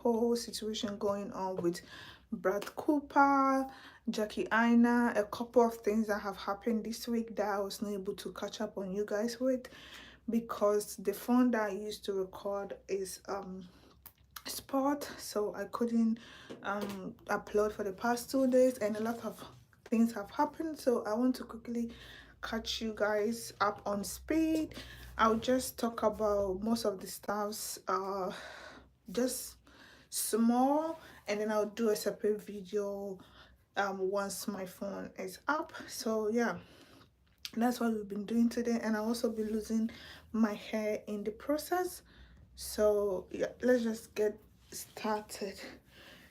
whole situation going on with Brad Cooper, Jackie Aina, a couple of things that have happened this week that I was not able to catch up on you guys with, because the phone that I used to record is spot, so I couldn't upload for the past 2 days, and a lot of things have happened, so I want to quickly catch you guys up on speed. I'll just talk about most of the stuffs, just small, and then I'll do a separate video once my phone is up. So yeah, that's what we've been doing today, and I'll also be losing my hair in the process. So yeah, let's just get started.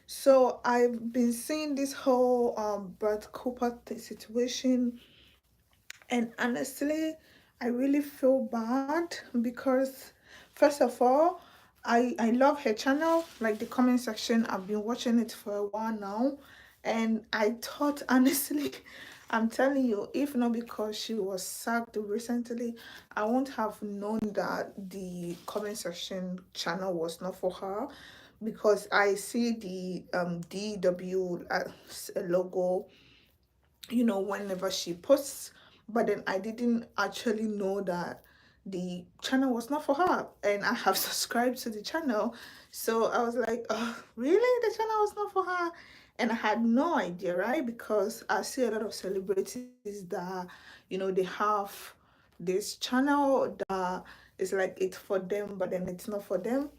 So I've been seeing this whole Brad Cooper situation, and honestly I really feel bad because, first of all, I love her channel. Like the comment section, I've been watching it for a while now, and I thought honestly, I'm telling you, if not because she was sacked recently, I won't have known that the comment section channel was not for her, because I see the DW logo, whenever she posts, but then I didn't actually know that the channel was not for her, and I have subscribed to the channel. So I was like, oh, really, the channel was not for her? And I had no idea, right? Because I see a lot of celebrities that, they have this channel that is like it's for them, but then it's not for them.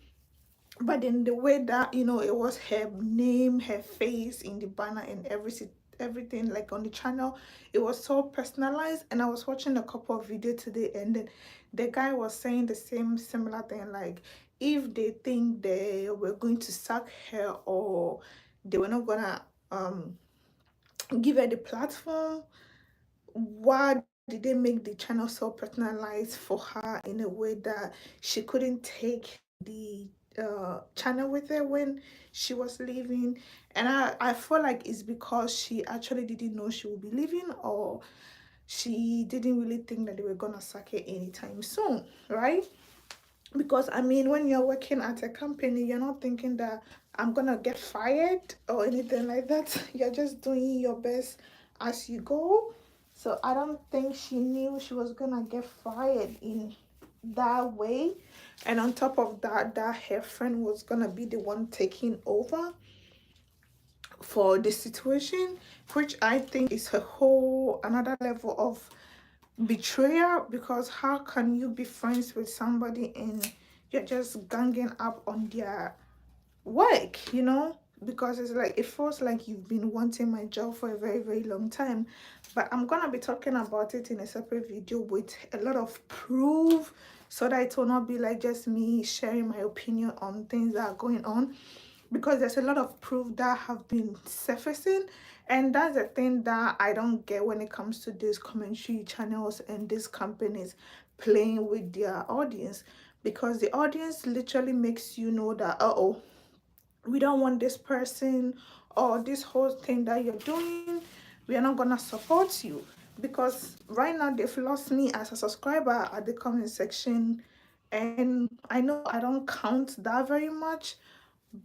But then the way that, it was her name, her face in the banner and everything, like on the channel, it was so personalized. And I was watching a couple of videos today, and then the guy was saying the same similar thing, like if they think they were going to sack her, or they were not gonna give her the platform, why did they make the channel so personalized for her in a way that she couldn't take the channel with her when she was leaving? And I feel like it's because she actually didn't know she would be leaving, or she didn't really think that they were gonna sack her anytime soon, right? Because I mean, when you're working at a company, you're not thinking that I'm gonna get fired or anything like that. You're just doing your best as you go. So I don't think she knew she was gonna get fired in that way. And on top of that, that her friend was gonna be the one taking over for the situation, which I think is a whole another level of betrayal. Because how can you be friends with somebody and you're just ganging up on their work? Because it's like, it feels like you've been wanting my job for a very, very long time. But I'm gonna be talking about it in a separate video with a lot of proof, so that it will not be like just me sharing my opinion on things that are going on, because there's a lot of proof that have been surfacing. And that's the thing that I don't get when it comes to these commentary channels and these companies playing with their audience, because the audience literally makes you know that, oh, we don't want this person, or this whole thing that you're doing, we are not gonna support you. Because right now they've lost me as a subscriber at the comment section, and I know I don't count that very much.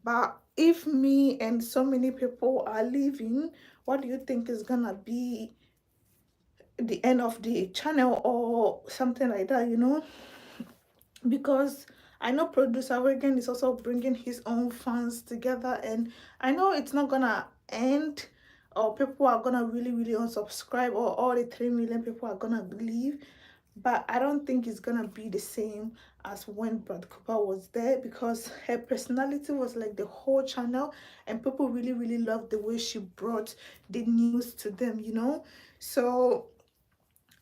But if me and so many people are leaving, what do you think is gonna be the end of the channel or something like that? Because I know producer Reagan is also bringing his own fans together, and I know it's not gonna end, or people are gonna really, really unsubscribe, or all the 3 million people are gonna leave. But I don't think it's gonna be the same as when Brad Cooper was there, because her personality was like the whole channel, and people really, really loved the way she brought the news to them. So,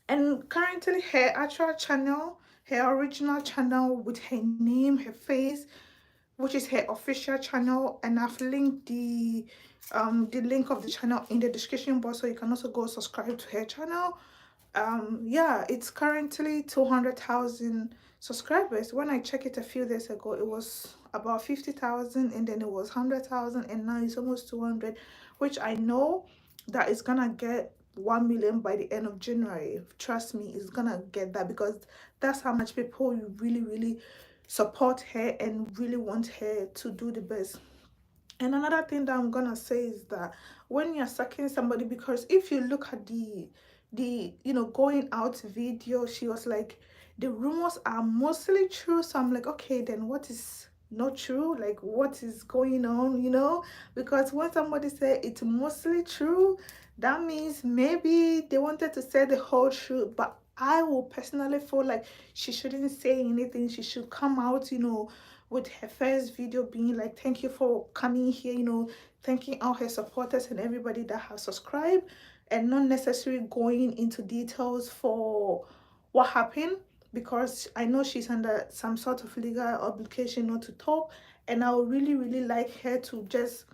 and currently her actual channel, her original channel with her name, her face, which is her official channel, and I've linked the link of the channel in the description box, so you can also go subscribe to her channel. Yeah, it's currently 200,000 subscribers. When I checked it a few days ago, it was about 50,000, and then it was 100,000, and now it's almost 200, which I know that it's gonna get 1 million by the end of January. Trust me, it's gonna get that, because that's how much people really, really support her and really want her to do the best. And another thing that I'm gonna say is that when you're sucking somebody, because if you look at the going out video, she was like, the rumors are mostly true. So I'm like, okay, then what is not true? Like, what is going on? Because when somebody say it's mostly true, that means maybe they wanted to say the whole truth. But I will personally feel like she shouldn't say anything. She should come out, with her first video being like, thank you for coming here, thanking all her supporters and everybody that has subscribed, and not necessarily going into details for what happened, because I know she's under some sort of legal obligation not to talk. And I would really really like her to just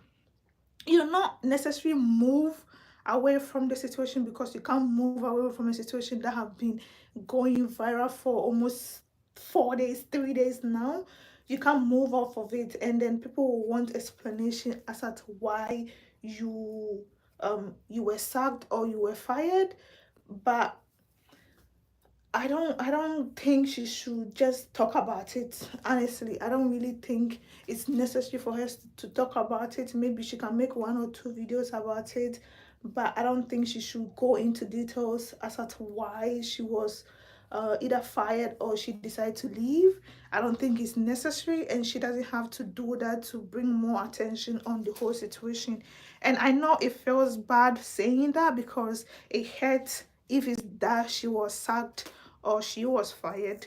not necessarily move away from the situation, because you can't move away from a situation that have been going viral for almost 4 days, 3 days now. You can't move off of it, and then people will want explanation as to why you were sacked or you were fired. But I don't think she should just talk about it. Honestly, I don't really think it's necessary for her to talk about it. Maybe she can make 1 or 2 videos about it, but I don't think she should go into details as to why she was either fired or she decided to leave. I don't think it's necessary, and she doesn't have to do that to bring more attention on the whole situation. And I know it feels bad saying that, because it hurts if it's that she was sacked or she was fired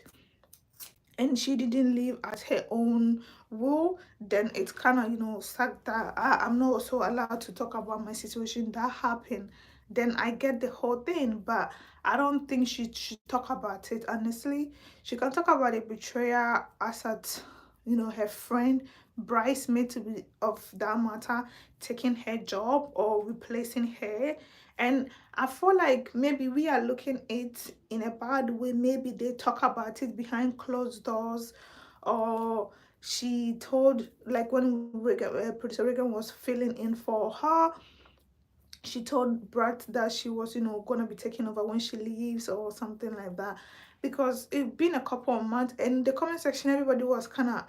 and she didn't leave at her own will. Then it's kind of sucked that I'm not also allowed to talk about my situation that happened. Then I get the whole thing, but I don't think she should talk about it. Honestly, she can talk about a betrayal as at her friend bridesmaid, to be of that matter, taking her job or replacing her. And I feel like maybe we are looking at it in a bad way. Maybe they talk about it behind closed doors, or she told, like when producer Reagan was filling in for her, she told Brett that she was, gonna be taking over when she leaves or something like that. Because it's been a couple of months, and in the comment section, everybody was kind of,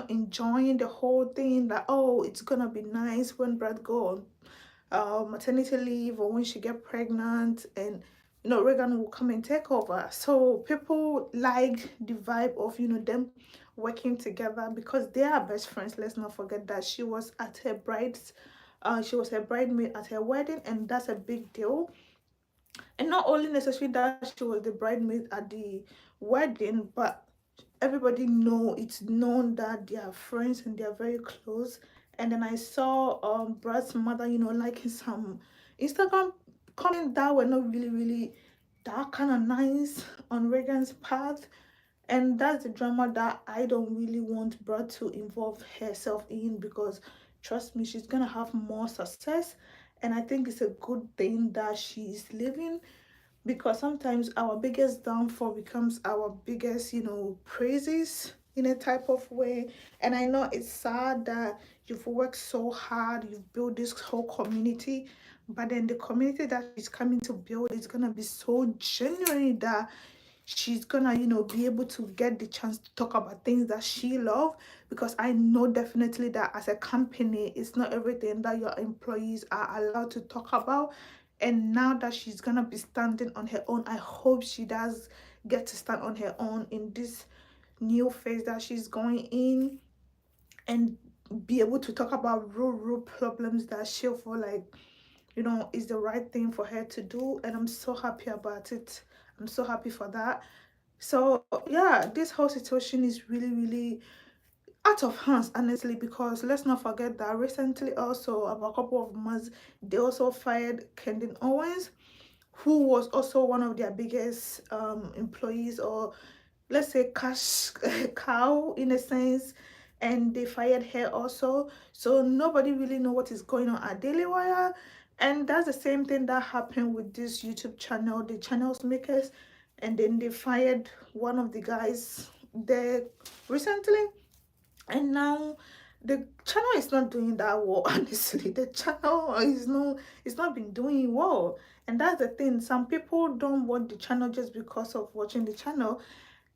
enjoying the whole thing. That, oh, it's gonna be nice when Brett go on maternity leave, or when she get pregnant, and Reagan will come and take over. So people like the vibe of them working together, because they are best friends. Let's not forget that she was her bridesmaid at her wedding, and that's a big deal. And not only necessarily that she was the bridesmaid at the wedding, but everybody know, it's known that they are friends and they are very close. And then I saw Brad's mother, liking some Instagram comments that were not really really that kind of nice on Reagan's path. And that's the drama that I don't really want Brad to involve herself in, because trust me, she's gonna have more success. And I think it's a good thing that she's living, because sometimes our biggest downfall becomes our biggest praises in a type of way. And I know it's sad that you've worked so hard, you've built this whole community, but then the community that she's coming to build is gonna be so genuine that she's gonna be able to get the chance to talk about things that she loves. Because I know definitely that as a company, it's not everything that your employees are allowed to talk about. And now that she's gonna be standing on her own, I hope she does get to stand on her own in this new phase that she's going in, and be able to talk about real problems that she'll feel like is the right thing for her to do. And I'm so happy about it. I'm so happy for that. So yeah, this whole situation is really really out of hands, honestly, because let's not forget that recently, also about a couple of months, they also fired Kendon Owens, who was also one of their biggest employees, or let's say cash cow in a sense. And they fired her also. So nobody really know what is going on at Daily Wire. And that's the same thing that happened with this YouTube channel, the channels makers. And then they fired one of the guys there recently. And now the channel is not doing that well. Honestly, the channel is no, it's not been doing well. And that's the thing, some people don't watch the channel just because of watching the channel.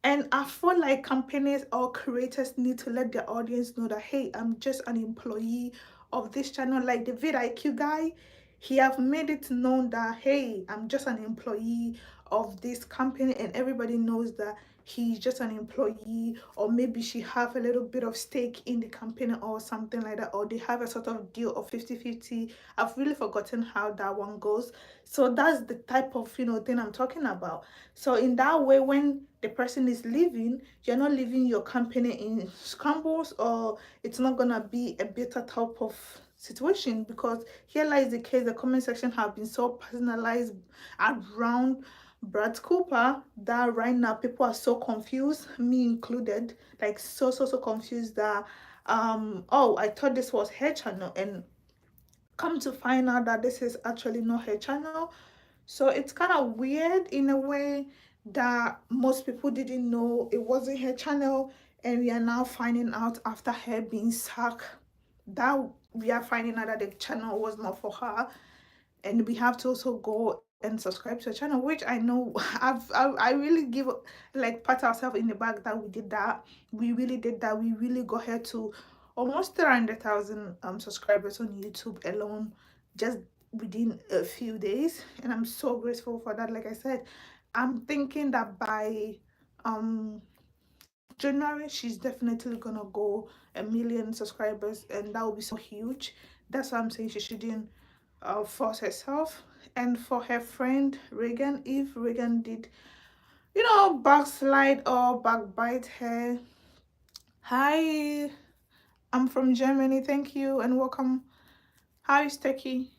And I feel like companies or creators need to let their audience know that, hey, I'm just an employee of this channel. Like the vidIQ guy, he have made it known that, hey, I'm just an employee of this company, and everybody knows that he's just an employee, or maybe she have a little bit of stake in the company or something like that, or they have a sort of deal of 50-50. I've really forgotten how that one goes. So that's the type of, thing I'm talking about. So in that way, when the person is leaving, you're not leaving your company in scrambles, or it's not gonna be a better type of situation, because here lies the case. The comment section have been so personalized around Brad Cooper that right now people are so confused, me included, like so confused that oh, I thought this was her channel, and come to find out that this is actually not her channel. So it's kind of weird in a way that most people didn't know it wasn't her channel, and we are now finding out after her being sacked that we are finding out that the channel was not for her, and we have to also go and subscribe to a channel, which I know I really give, like, pat ourselves in the back that we did that. We really did that. We really got her to almost 300,000 subscribers on YouTube alone, just within a few days, and I'm so grateful for that. Like I said, I'm thinking that by um January, she's definitely gonna go 1 million subscribers, and that will be so huge. That's why I'm saying she shouldn't force herself. And for her friend Reagan, if Reagan did, backslide or backbite her, hi, I'm from Germany. Thank you and welcome. How is Turkey?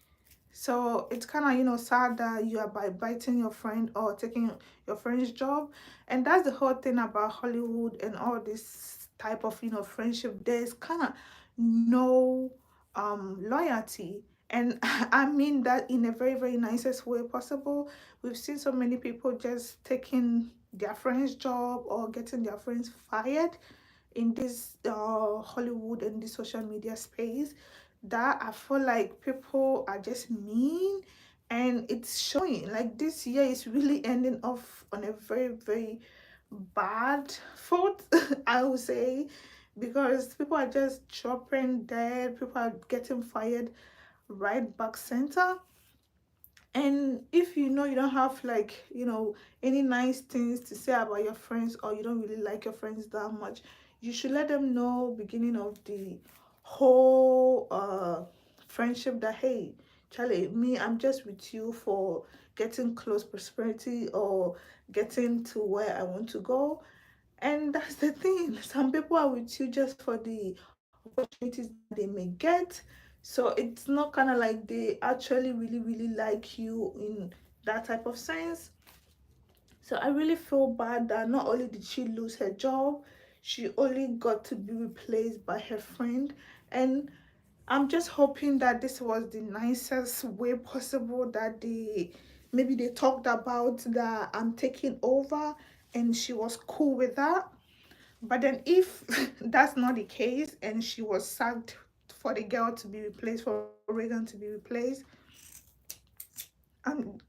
So it's kind of, sad that you are by biting your friend or taking your friend's job. And that's the whole thing about Hollywood and all this type of, friendship. There's kind of no loyalty. And I mean that in a very nicest way possible. We've seen so many people just taking their friend's job or getting their friends fired in this Hollywood and this social media space, that I feel like people are just mean, and it's showing. Like this year is really ending off on a very bad foot, I would say, because people are just dropping dead, people are getting fired right back center. And if you don't have, like, any nice things to say about your friends, or you don't really like your friends that much, you should let them know beginning of the whole friendship that, hey, Charlie, me, I'm just with you for getting close prosperity or getting to where I want to go. And that's the thing. Some people are with you just for the opportunities that they may get. So it's not kind of like they actually really like you in that type of sense. So I really feel bad that not only did she lose her job, she only got to be replaced by her friend. And I'm just hoping that this was the nicest way possible, that maybe they talked about that I'm taking over, and she was cool with that. But then if that's not the case, and she was sacked for the girl to be replaced, for Reagan to be replaced,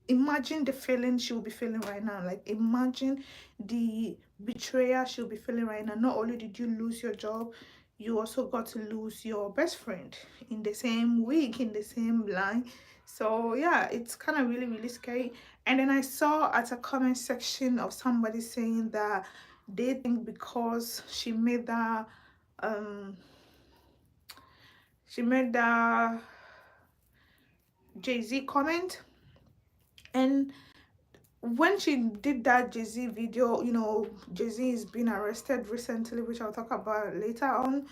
imagine the feeling she'll be feeling right now. Like, imagine the betrayal she'll be feeling right now. Not only did you lose your job, you also got to lose your best friend in the same week, in the same line. So yeah, it's kind of really scary. And then I saw at a comment section of somebody saying that they think because um she made that Jay-Z comment, and when she did that Jay-Z video, Jay-Z is being arrested recently, which I'll talk about later on,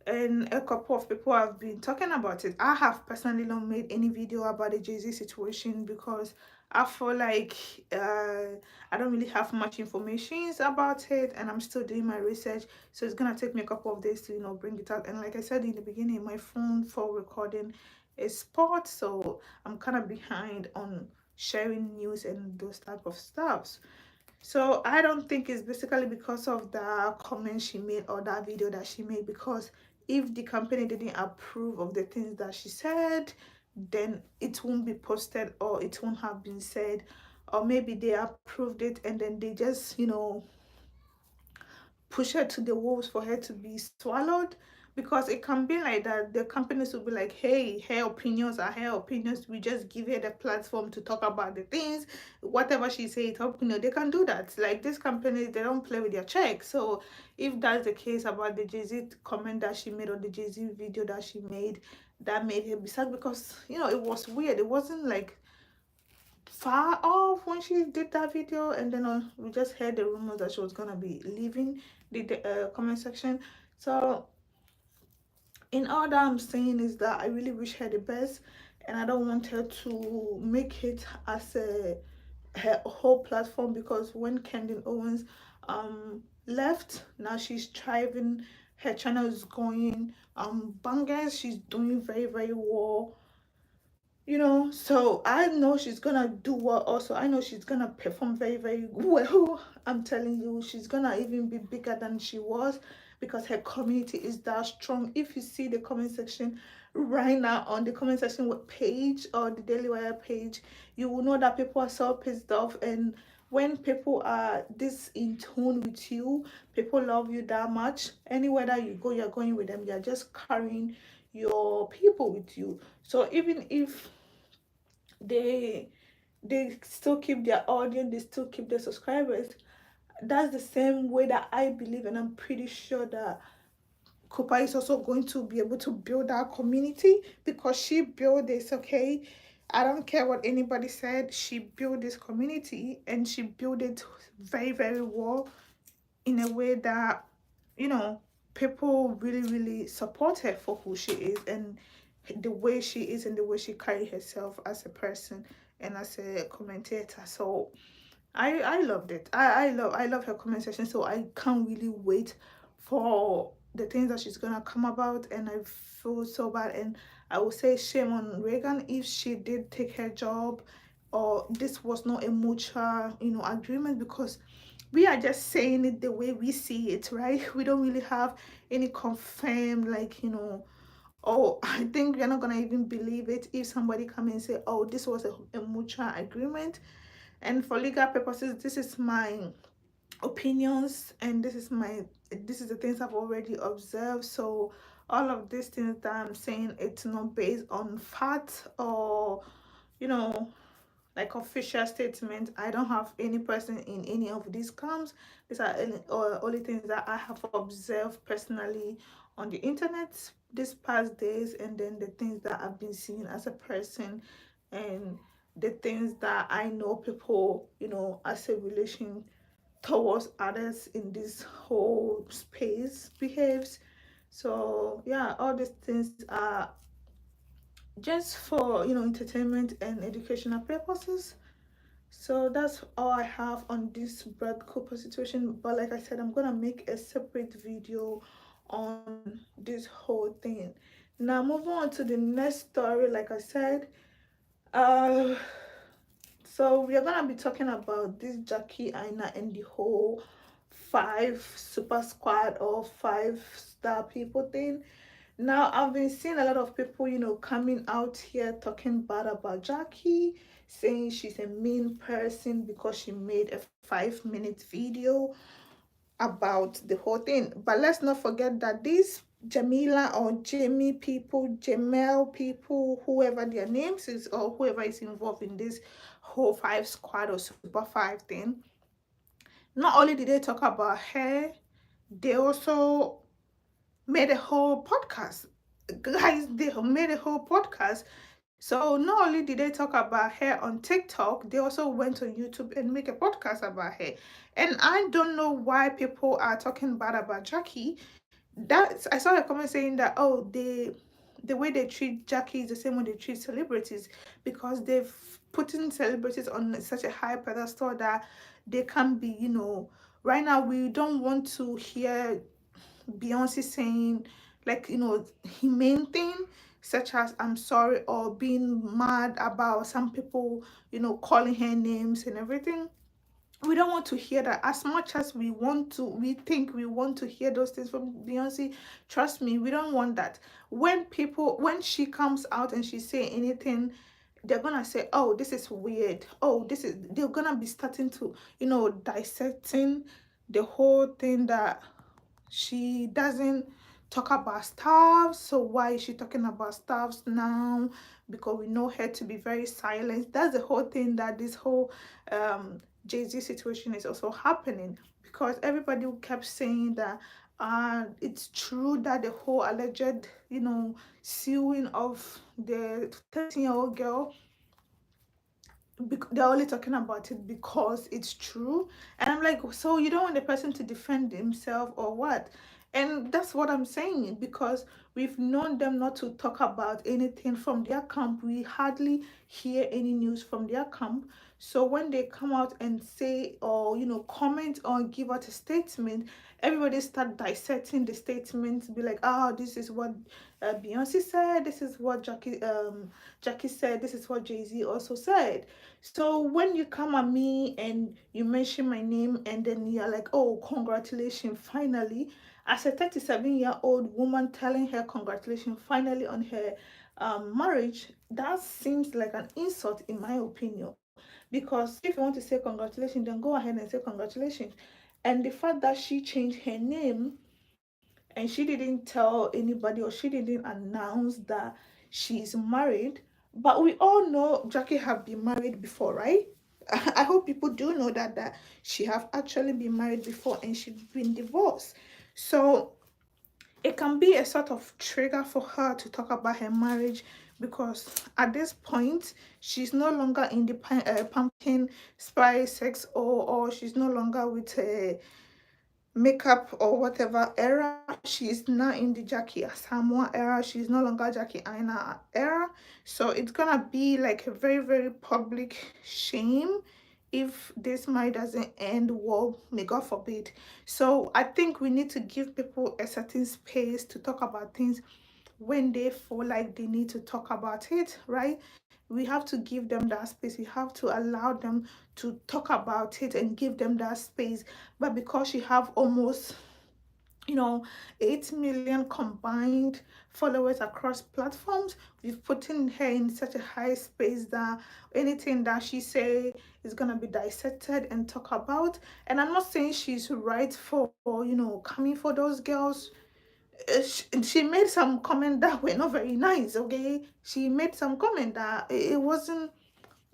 and a couple of people have been talking about it. I have personally not made any video about the Jay-Z situation, because I feel like I don't really have much information about it, and I'm still doing my research, so it's gonna take me a couple of days to bring it out. And like I said in the beginning, my phone for recording is spot, so I'm kind of behind on sharing news and those type of stuffs. So I don't think it's basically because of the comment she made or that video that she made, because if the company didn't approve of the things that she said, then it won't be posted, or it won't have been said. Or maybe they approved it and then they just push her to the wolves for her to be swallowed, because it can be like that. The companies will be like, hey, her opinions are her opinions, we just give her the platform to talk about the things, whatever she says, her opinion. They can do that. Like, these companies, they don't play with their check. So if that's the case about the Jay-Z comment that she made, or the Jay-Z video that she made, that made her be sad, because it was weird. It wasn't like far off when she did that video, and then we just heard the rumors that she was gonna be leaving the comment section. So in all that I'm saying is that I really wish her the best, and I don't want her to make it as a her whole platform, because when Kendall Owens left, now she's thriving, her channel is going bangers, she's doing very, very well, so I know she's gonna do well. Also, I know she's gonna perform very, very well. I'm telling you, she's gonna even be bigger than she was, because her community is that strong. If you see the comment section right now, on the comment section page, or the Daily Wire page, you will know that people are so pissed off. And when people are this in tune with you, people love you that much, anywhere that you go, you're going with them, you're just carrying your people with you. So even if they still keep their audience, they still keep their subscribers, that's the same way that I believe, and I'm pretty sure that Cooper is also going to be able to build that community, because she built this. Okay, I don't care what anybody said, she built this community, and she built it very, very well, in a way that people really, really support her for who she is, and the way she is, and the way she carry herself as a person and as a commentator. So I loved it. I love her comment section. So I can't really wait for the things that she's gonna come about. And I feel so bad, and I will say shame on Reagan if she did take her job, or this was not a mutual agreement, because we are just saying it the way we see it, right? We don't really have any confirmed, like, oh, I think we're not gonna even believe it if somebody come and say, oh, this was a mutual agreement. And for legal purposes, this is my opinions, and this is the things I've already observed. So all of these things that I'm saying, it's not based on fact, or you know like official statement. I don't have any person in any of these camps. These are only things that I have observed personally on the internet these past days, and then the things that I've been seeing as a person, and the things that I know people, as a relation towards others in this whole space behaves. So yeah, all these things are just for entertainment and educational purposes. So that's all I have on this Brad Cooper situation. But like I said, I'm gonna make a separate video on this whole thing. Now moving on to the next story. Like I said, uh so we are gonna be talking about this Jackie Aina and the whole five super squad or 5-star people thing. Now, I've been seeing a lot of people, coming out here talking bad about Jackie, saying she's a mean person because she made a 5-minute video about the whole thing. But let's not forget that these Jamila or Jamie people, Jamel people, whoever their names is, or whoever is involved in this whole 5 squad or super 5 thing, not only did they talk about her, they also made a whole podcast. Guys, they made a whole podcast. So not only did they talk about her on TikTok, they also went on YouTube and make a podcast about her. And I don't know why people are talking bad about Jackie. That I saw a comment saying that, oh, the way they treat Jackie is the same way they treat celebrities, because they've put in celebrities on such a high pedestal that they can be, right now we don't want to hear Beyonce saying, like, humane thing, such as I'm sorry, or being mad about some people, calling her names and everything. We don't want to hear that. As much as we think we want to hear those things from Beyonce, trust me, we don't want that. When she comes out and she say anything, they're gonna say, oh, this is weird, oh, this is, they're gonna be starting to dissecting the whole thing, that She doesn't talk about stuff. So why is she talking about stuff now? Because we know her to be very silent. That's the whole thing, that this whole Jay-Z situation is also happening, because everybody kept saying that it's true that the whole alleged, suing of the 13-year-old girl, they're only talking about it because it's true. And I'm like, so you don't want the person to defend himself or what? And that's what I'm saying, because we've known them not to talk about anything from their camp. We hardly hear any news from their camp. So when they come out and say, or comment or give out a statement, everybody start dissecting the statement, be like, oh, this is what Beyonce said, this is what Jackie said, this is what Jay-Z also said. So when you come at me and you mention my name, and then you're like, oh, congratulations, finally, as a 37-year-old woman telling her congratulations finally on her marriage, that seems like an insult in my opinion. Because if you want to say congratulations, then go ahead and say congratulations. And the fact that she changed her name and she didn't tell anybody, or she didn't announce that she's married, but we all know Jackie have been married before, right? I hope people do know that she have actually been married before and she's been divorced. So it can be a sort of trigger for her to talk about her marriage, because at this point she's no longer in the pumpkin spice sex, or she's no longer with makeup or whatever era. She's now in the Jackie Asamoah era. She's no longer Jackie Aina era. So it's gonna be like a very, very public shame if this marriage doesn't end well, may God forbid. So I think we need to give people a certain space to talk about things when they feel like they need to talk about it, right? We have to give them that space. We have to allow them to talk about it and give them that space. But because she have almost, you know 8 million combined followers across platforms, we've put in her in such a high space that anything that she say is gonna be dissected and talk about. And I'm not saying she's right for coming for those girls. She made some comment that were not very nice. Okay, she made some comment that it wasn't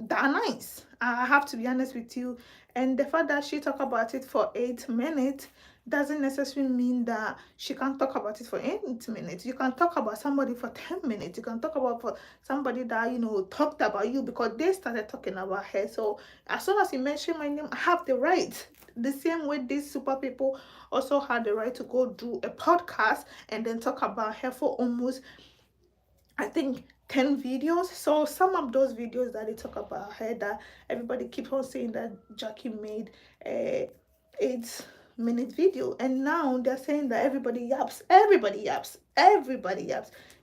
that nice. I have to be honest with you. And the fact that she talked about it for 8 minutes doesn't necessarily mean that she can't talk about it for 8 minutes. You can talk about somebody for 10 minutes. You can talk about for somebody that talked about you because they started talking about her. So as soon as you mention my name, I have the right. The same way these super people also had the right to go do a podcast and then talk about her for almost, I think, 10 videos. So some of those videos that they talk about her, that everybody keeps on saying that Jackie made a 8-minute video, and now they're saying that everybody yaps.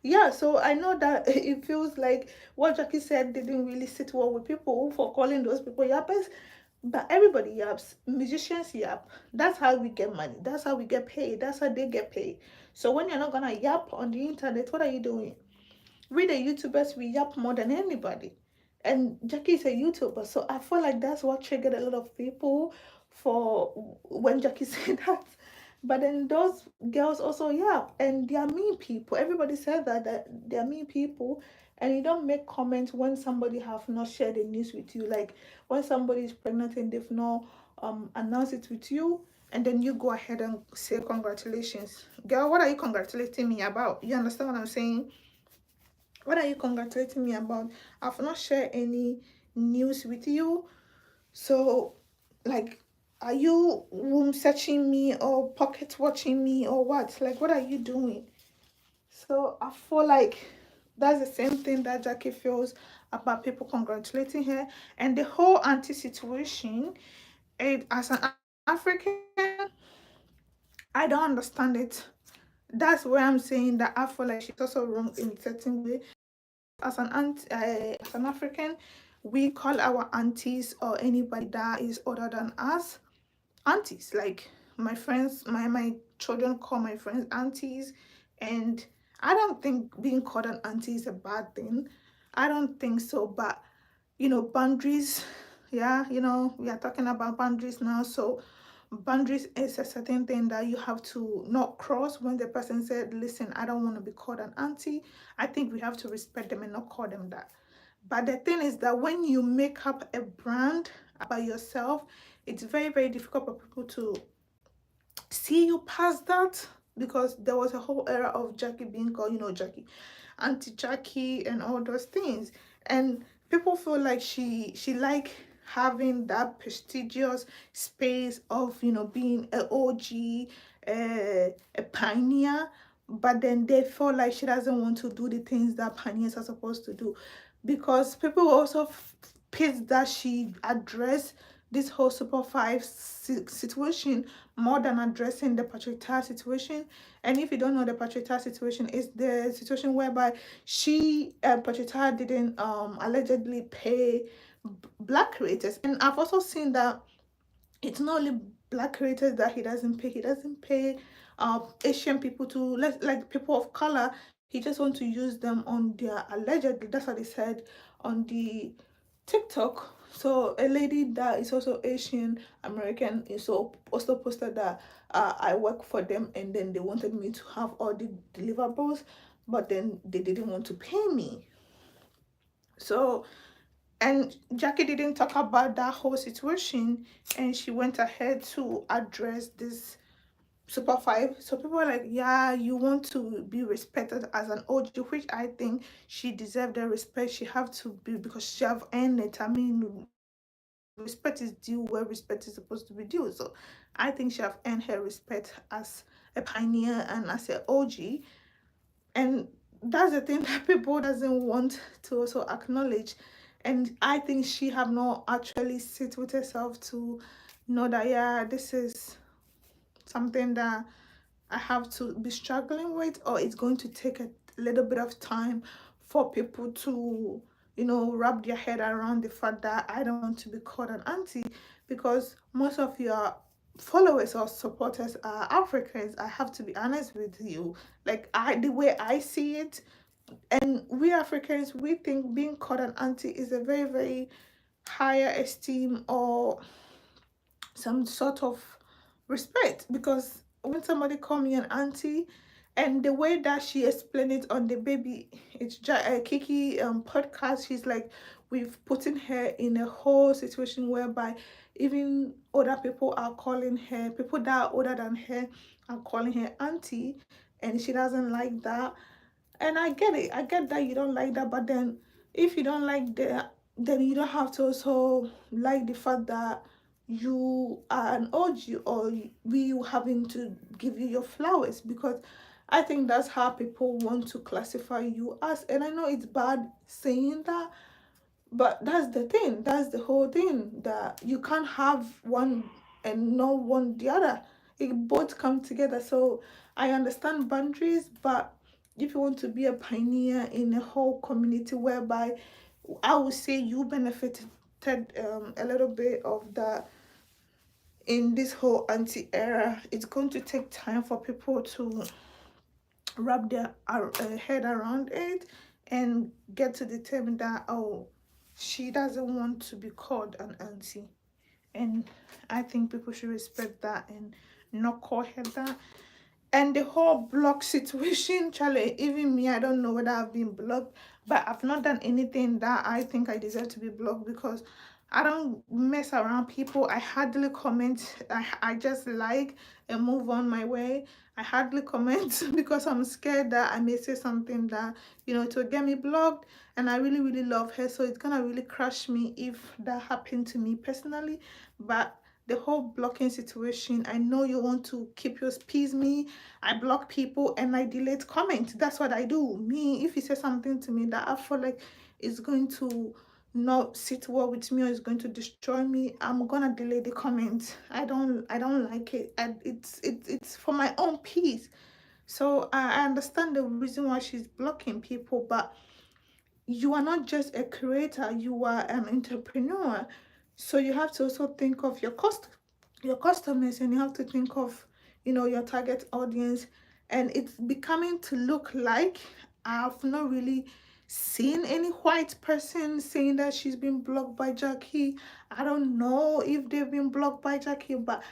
Yeah, so I know that it feels like what Jackie said didn't really sit well with people for calling those people yappers. But everybody yaps, musicians yap. That's how we get money. That's how we get paid. That's how they get paid. So when you're not gonna yap on the internet, what are you doing? We the YouTubers, we yap more than anybody. And Jackie is a YouTuber, so I feel like that's what triggered a lot of people for when Jackie said that. But then those girls also yap, and they are mean people. Everybody said that they are mean people, and you don't make comments when somebody have not shared the news with you. Like when somebody is pregnant and they've not announced it with you, and then you go ahead and say congratulations. Girl, what are you congratulating me about? You understand what I'm saying? What are you congratulating me about? I've not shared any news with you. So, like, are you room searching me or pocket watching me or what? Like, what are you doing? So, I feel like that's the same thing that Jackie feels about people congratulating her. And the whole anti situation, as an African, I don't understand it. That's where I'm saying that I feel like she's also wrong in a certain way. As an African, we call our aunties or anybody that is older than us aunties. Like my friends, my children call my friends aunties, and I don't think being called an auntie is a bad thing. I don't think so, but boundaries. Yeah, we are talking about boundaries now. So boundaries is a certain thing that you have to not cross. When the person said, listen, I don't want to be called an auntie, I think we have to respect them and not call them that. But the thing is that when you make up a brand about yourself, it's very, very difficult for people to see you past that, because there was a whole era of Jackie being called, Jackie, Auntie Jackie, and all those things. And people feel like she like having that prestigious space of, being an OG, a pioneer. But then they feel like she doesn't want to do the things that pioneers are supposed to do, because people also pissed that she addressed this whole Super 5 situation more than addressing the Patriota situation. And if you don't know, the Patriota situation is the situation whereby Patriota didn't allegedly pay black creators. And I've also seen that it's not only black creators that he doesn't pay Asian people to, like people of color. He just want to use them on their, allegedly, that's what he said on the TikTok. So a lady that is also Asian American is also posted that I work for them, and then they wanted me to have all the deliverables, but then they didn't want to pay me. So, and Jackie didn't talk about that whole situation, and she went ahead to address this Super 5. So people are like, yeah, you want to be respected as an OG, which I think she deserved the respect. She have to be, because she have earned it. I mean, respect is due where respect is supposed to be due. So I think she have earned her respect as a pioneer and as an OG. And that's the thing that people doesn't want to also acknowledge. And I think she have not actually sit with herself to know that, yeah, this is something that I have to be struggling with, or it's going to take a little bit of time for people to, wrap their head around the fact that I don't want to be called an auntie, because most of your followers or supporters are Africans. I have to be honest with you. Like, the way I see it, and we Africans, we think being called an auntie is a very, very higher esteem or some sort of respect, because when somebody call me an auntie, and the way that she explained it on the baby, it's Kiki podcast, she's like, we've putting her in a whole situation whereby even other people are calling her, people that are older than her are calling her auntie, and she doesn't like that. And I get it, I get that you don't like that, but then if you don't like that, then you don't have to also like the fact that you are an OG, or we having to give you your flowers, because I think that's how people want to classify you as. And I know it's bad saying that, but that's the thing, that's the whole thing, that you can't have one and not want the other. It both come together. So I understand boundaries, but if you want to be a pioneer in a whole community whereby I would say you benefited a little bit of that in this whole anti era, it's going to take time for people to wrap their head around it and get to determine that, oh, she doesn't want to be called an auntie. And I think people should respect that and not call her that. And the whole block situation, Charlie, even me, I don't know whether I've been blocked, but I've not done anything that I think I deserve to be blocked, because I don't mess around people. I hardly comment. I just like and move on my way. I hardly comment because I'm scared that I may say something that, it will get me blocked. And I really, really love her, so it's gonna really crush me if that happened to me personally. But the whole blocking situation, I know you want to keep your peace. Me, I block people and I delete comments. That's what I do. Me, if you say something to me that I feel like is going to not sit well with me or is going to destroy me, I'm gonna delete the comments. I don't like it, and it's for my own peace. So I understand the reason why she's blocking people, but you are not just a creator, you are an entrepreneur. So you have to also think of your customers, and you have to think of, your target audience. And it's becoming to look like I've not really seen any white person saying that she's been blocked by Jackie. I don't know if they've been blocked by Jackie, but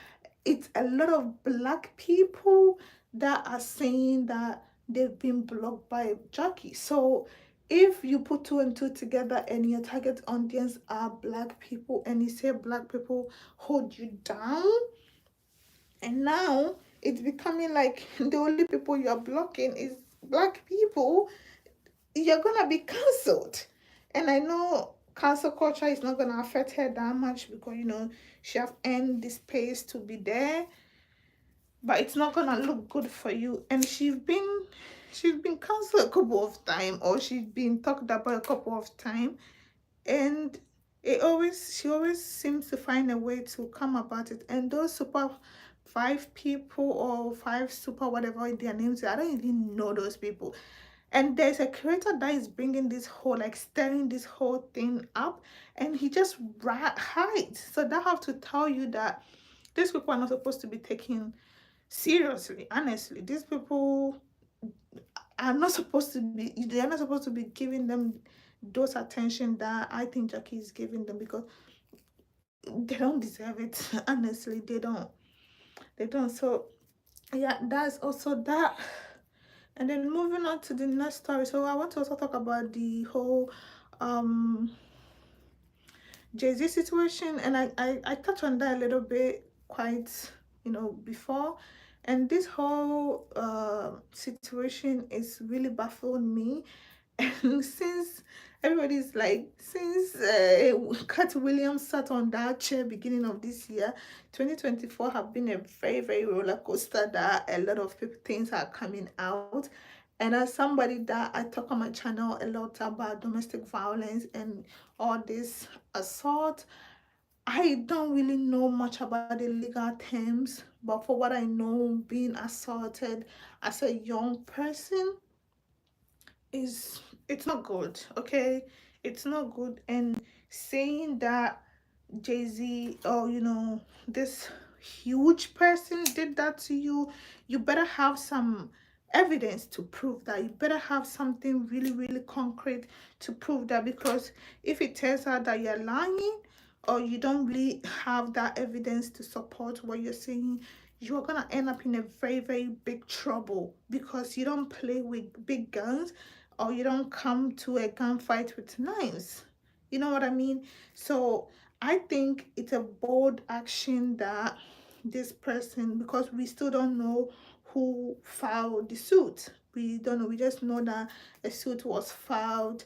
it's a lot of black people that are saying that they've been blocked by Jackie. So if you put two and two together and your target audience are black people and you say black people hold you down, and now it's becoming like the only people you're blocking is black people, you're gonna be cancelled. And I know cancel culture is not gonna affect her that much because she have earned the space to be there, but it's not gonna look good for you. And she's been cancelled a couple of times, or she's been talked about a couple of times, and she always seems to find a way to come about it. And those super five people or five super whatever their names are, I don't even know those people. And there's a creator that is bringing this whole, like, stirring this whole thing up, and he just hides. So that have to tell you that these people are not supposed to be taken seriously. Honestly, these people are not supposed to be, they are not supposed to be giving them those attention that I think Jackie is giving them, because they don't deserve it. Honestly, they don't. So yeah, that's also that. And then moving on to the next story. So I want to also talk about the whole um Jay-Z situation, and I touched on that a little bit quite, before. And this whole situation is really baffling me. And since everybody's like, since Cat Williams sat on that chair beginning of this year, 2024 have been a very, very roller coaster, that a lot of people, things are coming out. And as somebody that I talk on my channel a lot about domestic violence and all this assault, I don't really know much about the legal terms, but for what I know, being assaulted as a young person is, it's not good. Okay, it's not good. And saying that Jay-Z, or this huge person did that to you, you better have some evidence to prove that. You better have something really, really concrete to prove that, because if it turns out that you're lying, or you don't really have that evidence to support what you're saying, you're gonna end up in a very, very big trouble, because you don't play with big guns, or you don't come to a gunfight with knives. You know what I mean? So I think it's a bold action that this person, because we still don't know who filed the suit. We don't know. We just know that a suit was filed,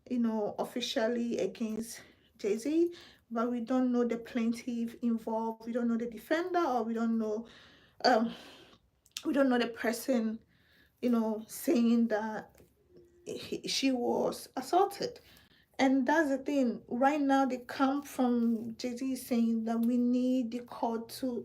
officially against Jay-Z, but we don't know the plaintiff involved. We don't know the defender, or um we don't know the person, saying that she was assaulted. And that's the thing. Right now, they come from Jay-Z saying that we need the court to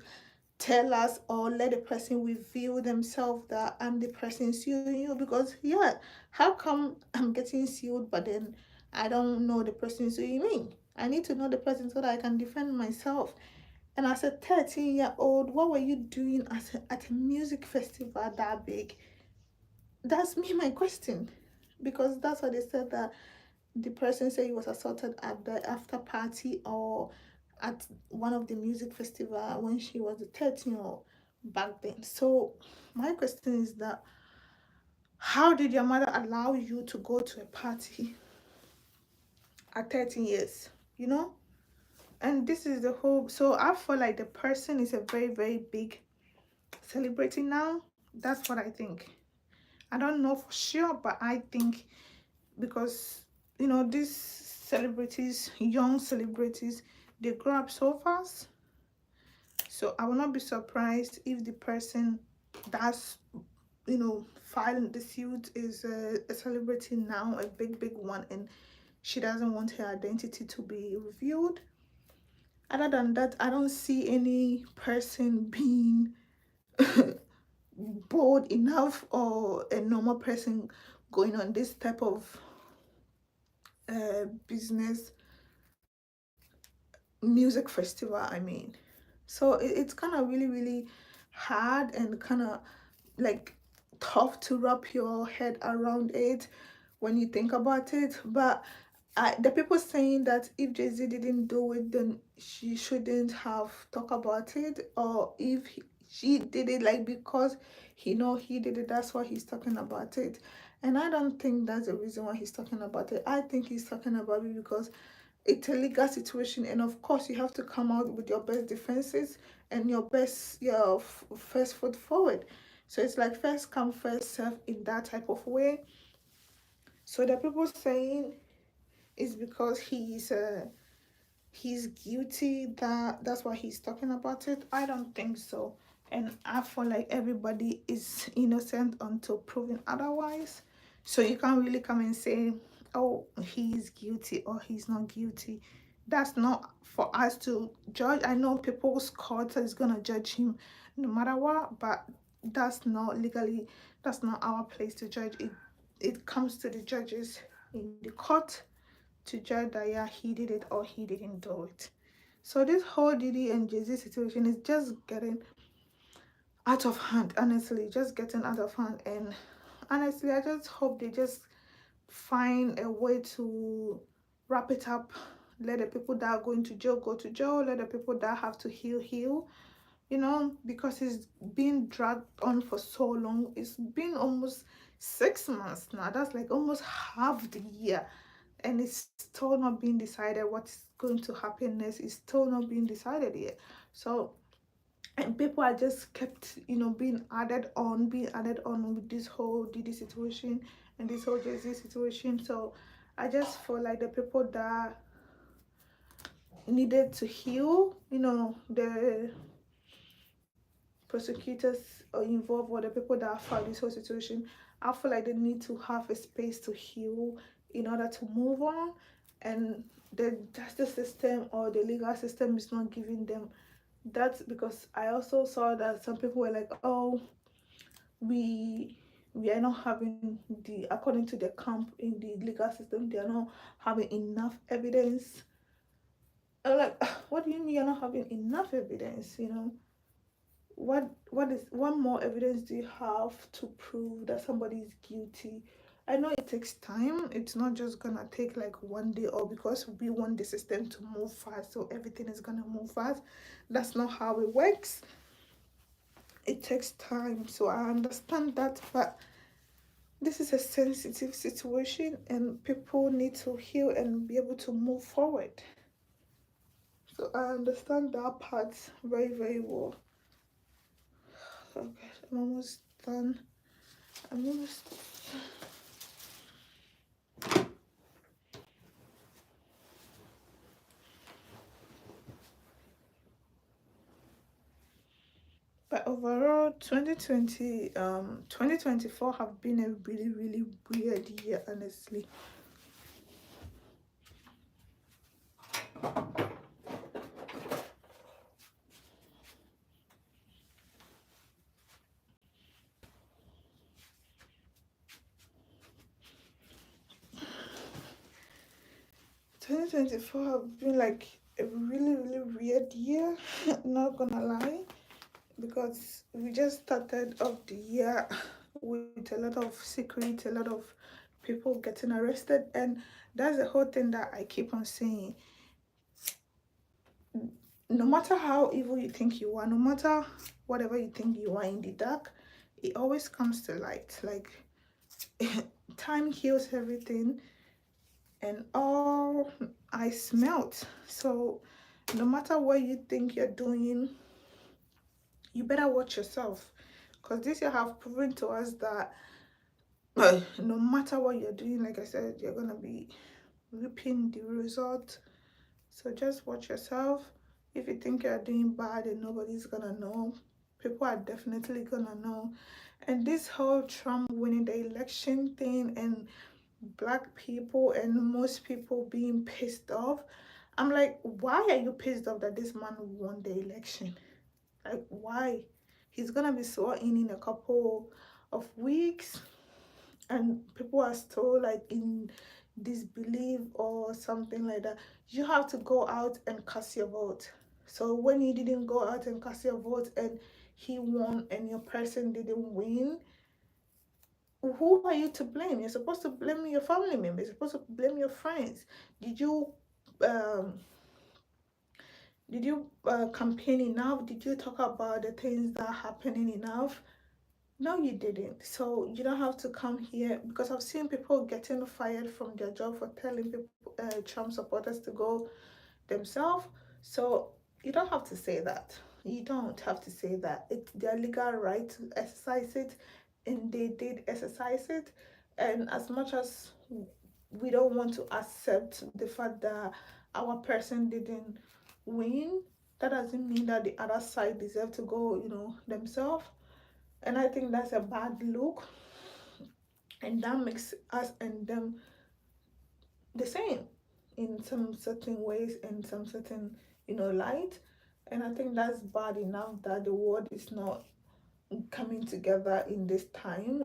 tell us, or let the person reveal themselves, that I'm the person suing you. Because, yeah, how come I'm getting sued, but then I don't know the person suing me? I need to know the person so that I can defend myself. And as a 13-year-old, what were you doing at a music festival that big? That's me, my question. Because that's what they said, that the person said he was assaulted at the after party, or at one of the music festival when she was a 13-year-old back then. So my question is that, how did your mother allow you to go to a party at 13 years? And this is the whole. So I feel like the person is a very, very big celebrity now. That's what I think. I don't know for sure, but I think, because these celebrities, young celebrities, they grow up so fast. So I will not be surprised if the person that's filing the suit is a celebrity now, a big, big one, and she doesn't want her identity to be revealed. Other than that, I don't see any person being bold enough, or a normal person going on this type of business music festival, I mean. So it's kind of really, really hard, and kind of like tough to wrap your head around it when you think about it. But the people saying that if Jay-Z didn't do it, then she shouldn't have talked about it, or if she did it like because he know he did it, that's why he's talking about it. And I don't think that's the reason why he's talking about it. I think he's talking about it because it's a legal situation, and of course you have to come out with your best defenses and your first foot forward. So it's like first come first serve in that type of way. So the people saying it's because he's guilty, that's why he's talking about it. I don't think so, and I feel like everybody is innocent until proven otherwise. So you can't really come and say, oh, he's guilty or he's not guilty. That's not for us to judge. I know people's court is gonna judge him no matter what, but that's not legally, that's not our place to judge it. It comes to the judges in the court to judge that yeah, he did it or he didn't do it. So this whole Diddy and Jay-Z situation is just getting out of hand, honestly, just getting out of hand. And honestly, I just hope they just find a way to wrap it up. Let the people that are going to jail go to jail. Let the people that have to heal. You know, because it's been dragged on for so long. It's been almost 6 months now. That's like almost half the year, and it's still not being decided what's going to happen next. It's still not being decided yet. So, and people are just kept, being added on with this whole Diddy situation and this whole Jay-Z situation. So I just feel like the people that needed to heal, the prosecutors are involved, or the people that filed this whole situation, I feel like they need to have a space to heal in order to move on. And the justice system or the legal system is not giving them that, because I also saw that some people were like, oh, we we are not having the, according to the camp in the legal system, they are not having enough evidence. I'm like, what do you mean you're not having enough evidence? What more evidence do you have to prove that somebody is guilty? I know it takes time. It's not just gonna take like one day, or because we want the system to move fast, so everything is gonna move fast. That's not how it works. It takes time. So I understand that, but this is a sensitive situation and people need to heal and be able to move forward. So I understand that part very, very well. Okay, I'm almost done. I'm almost. But overall, 2024 have been a really, really weird year, honestly. Twenty 2024 have been like a really, really weird year, not gonna lie, because we just started off the year with a lot of secrets, a lot of people getting arrested, and that's the whole thing that I keep on saying. No matter how evil you think you are, no matter whatever you think you are in the dark, it always comes to light. Like, time heals everything, and all ice melt. So no matter what you think you're doing, you better watch yourself, because this year have proven to us that no matter what you're doing, like I said, you're gonna be reaping the result. So just watch yourself. If you think you're doing bad and nobody's gonna know, people are definitely gonna know. And this whole Trump winning the election thing, and black people and most people being pissed off, I'm like, why are you pissed off that this man won the election? Like, why? He's gonna be sworn in a couple of weeks, and people are still like in disbelief or something like that. You have to go out and cast your vote. So when you didn't go out and cast your vote and he won and your person didn't win, who are you to blame? You're supposed to blame your family members. You're supposed to blame your friends. Did you um campaign enough? Did you talk about the things that are happening enough? No, you didn't. So you don't have to come here, because I've seen people getting fired from their job for telling people, Trump supporters, to go themselves. So you don't have to say that. You don't have to say that. It's their legal right to exercise it, and they did exercise it. And as much as we don't want to accept the fact that our person didn't win, that doesn't mean that the other side deserve to go, themselves. And I think that's a bad look, and that makes us and them the same in some certain ways and some certain light. And I think that's bad enough that the world is not coming together in this time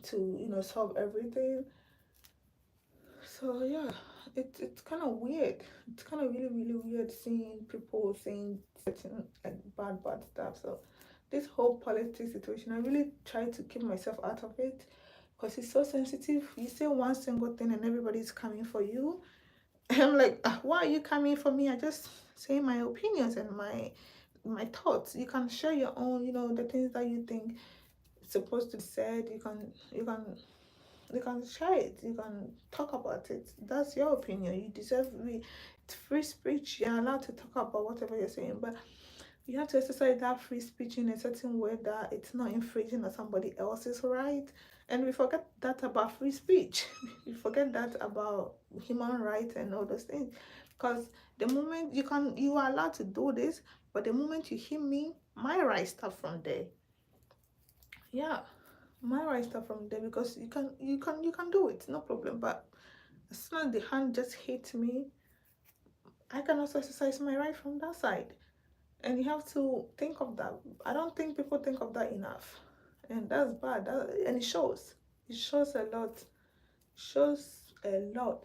to solve everything. So yeah, it's kind of weird. It's kind of really weird seeing people saying certain like bad stuff. So this whole politics situation, I really try to keep myself out of it, because it's so sensitive. You say one single thing and everybody's coming for you. I'm like, "Ah, why are you coming for me? I just say my opinions and my thoughts. You can share your own, the things that you think supposed to be said. You can share it. You can talk about it. That's your opinion. You deserve it's free speech. You're allowed to talk about whatever you're saying, but you have to exercise that free speech in a certain way that it's not infringing on somebody else's right. And we forget that about free speech. We forget that about human rights and all those things. Because the moment you are allowed to do this, but the moment you hit me, my rights start from there. Yeah, my rights start from there, because you can do it, no problem. But as soon as the hand just hits me, I can also exercise my right from that side. And you have to think of that. I don't think people think of that enough, and that's bad. And it shows a lot. Shows a lot.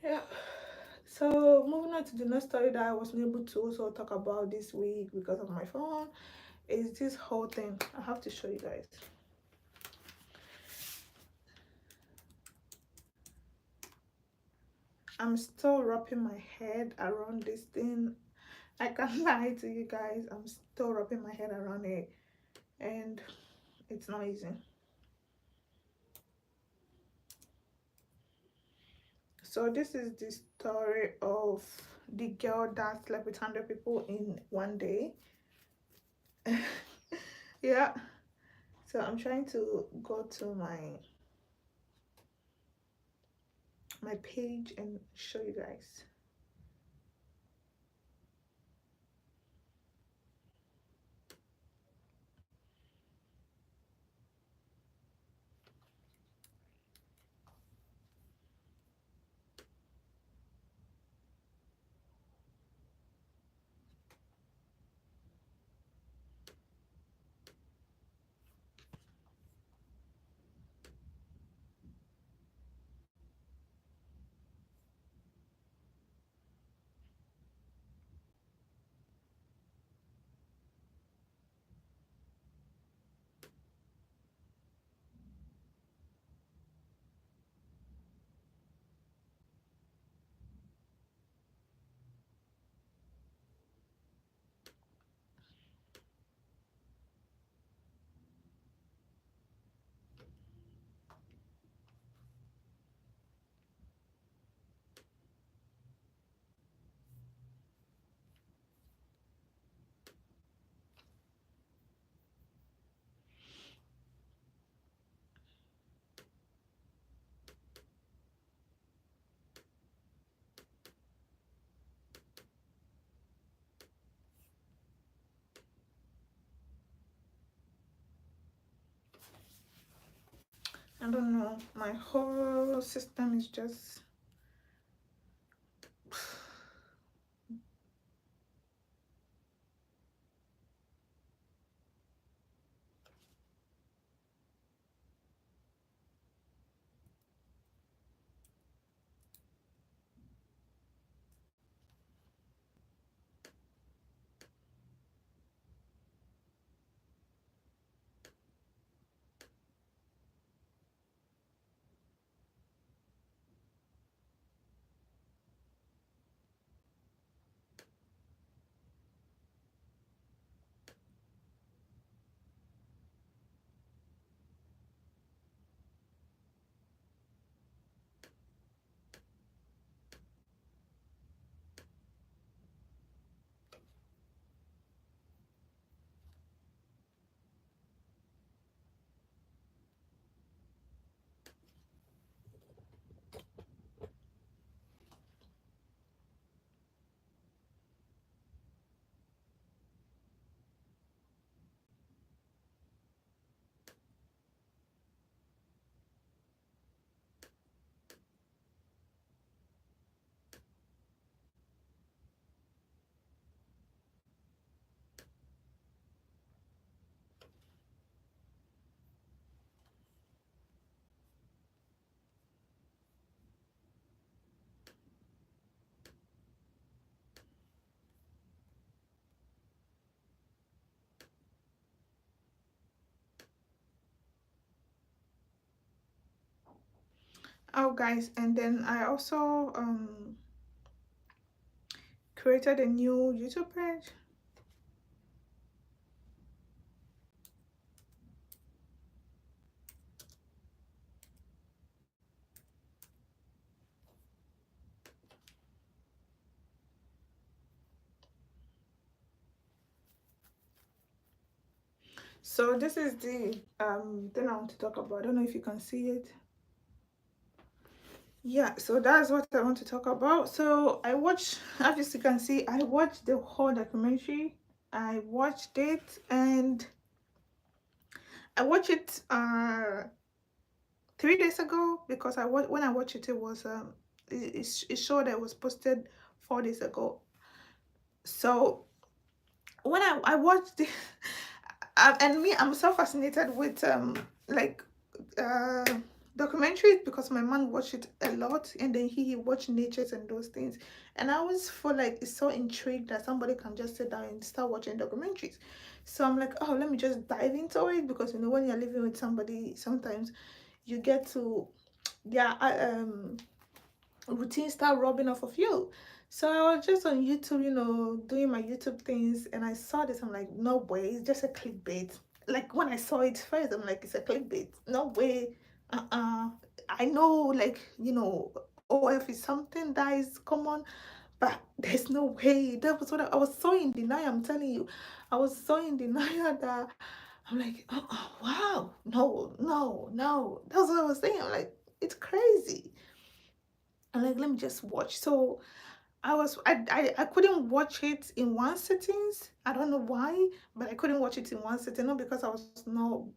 Yeah. So moving on to the next story that I wasn't able to also talk about this week because of my phone is this whole thing. I have to show you guys. I'm still wrapping my head around this thing. I can't lie to you guys. I'm still wrapping my head around it, and it's not easy. So this is the story of the girl that slept with 100 people in one day. Yeah. So I'm trying to go to my page and show you guys. I don't know. My whole system is just Oh guys, and then I also created a new YouTube page. So this is the thing I want to talk about. I don't know if you can see it. Yeah, so that's what I want to talk about. So I watched, as you can see, I watched the whole documentary. I watched it, and I watched it 3 days ago, because when I watched it, it was it showed that it was posted 4 days ago. So when I watched it, and me, I'm so fascinated with like uh documentaries, because my man watched it a lot, and then he watched natures and those things, and I always feel like it's so intrigued that somebody can just sit down and start watching documentaries. So I'm like, oh, let me just dive into it, because when you're living with somebody, sometimes you get to, yeah, routine start rubbing off of you. So I was just on YouTube, doing my YouTube things, and I saw this. I'm like, no way, it's just a clickbait. Like when I saw it first, I'm like, it's a clickbait. No way. I know, like, OF is something that is common, but there's no way. That was what I was so in denial. I'm telling you, I was so in denial that I'm like, wow, no, no, no. That's what I was saying. I'm like, it's crazy. I'm like, let me just watch. So I couldn't watch it in one sittings. I don't know why, but I couldn't watch it in one sitting. Not because I was no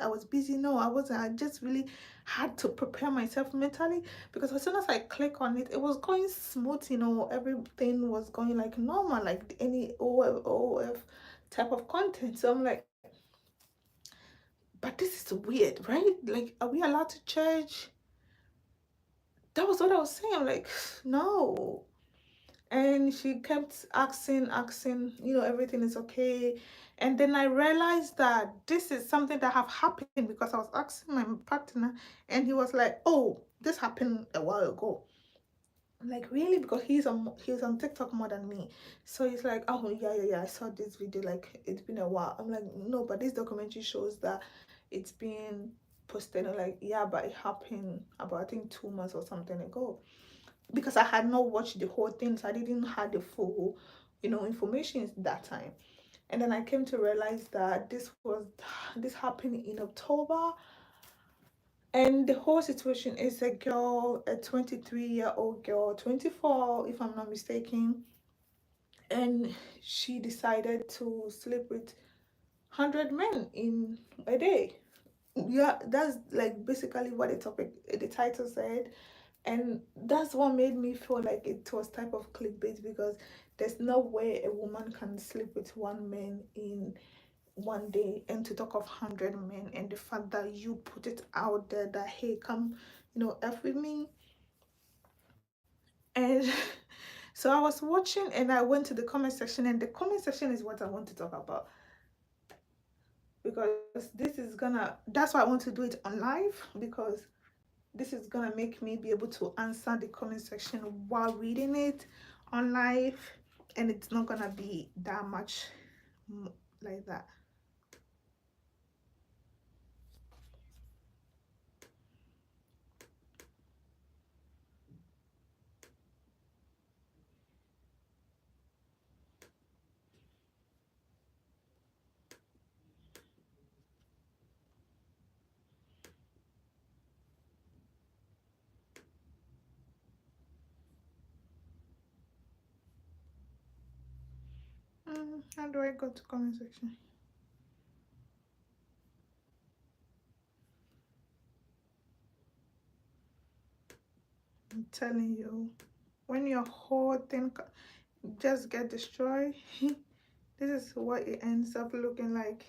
I was busy. No, I wasn't. I just really had to prepare myself mentally, because as soon as I click on it, it was going smooth. Everything was going like normal, like any OF type of content. So I'm like, but this is weird, right? Like, are we allowed to charge? That was what I was saying. I'm like, no. And she kept asking, everything is okay. And then I realized that this is something that have happened, because I was asking my partner, and he was like, oh, this happened a while ago. I'm like, really? Because he's on TikTok more than me. So he's like, oh, yeah, I saw this video, like, it's been a while. I'm like, no, but this documentary shows that it's been posted. I'm like, yeah, but it happened about, I think, 2 months or something ago, because I had not watched the whole thing, so I didn't have the full, information that time. And then I came to realize that this happened in October, and the whole situation is a girl, a 23-year-old girl, 24 if I'm not mistaken, and she decided to sleep with 100 men in a day. Yeah, that's like basically what the title said. And that's what made me feel like it was type of clickbait, because there's no way a woman can sleep with one man in one day, and to talk of 100 men, and the fact that you put it out there that, hey, come, F with me. And so I was watching, and I went to the comment section, and the comment section is what I want to talk about, because that's why I want to do it on live, because this is gonna make me be able to answer the comment section while reading it on live, and it's not gonna be that much like that. How do I go to comment section? I'm telling you, when your whole thing just get destroyed, this is what it ends up looking like.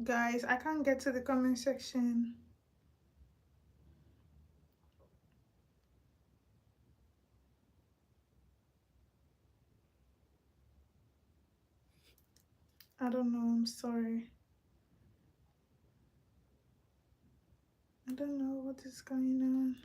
Guys, I can't get to the comment section. I don't know, I'm sorry. I don't know what is going on.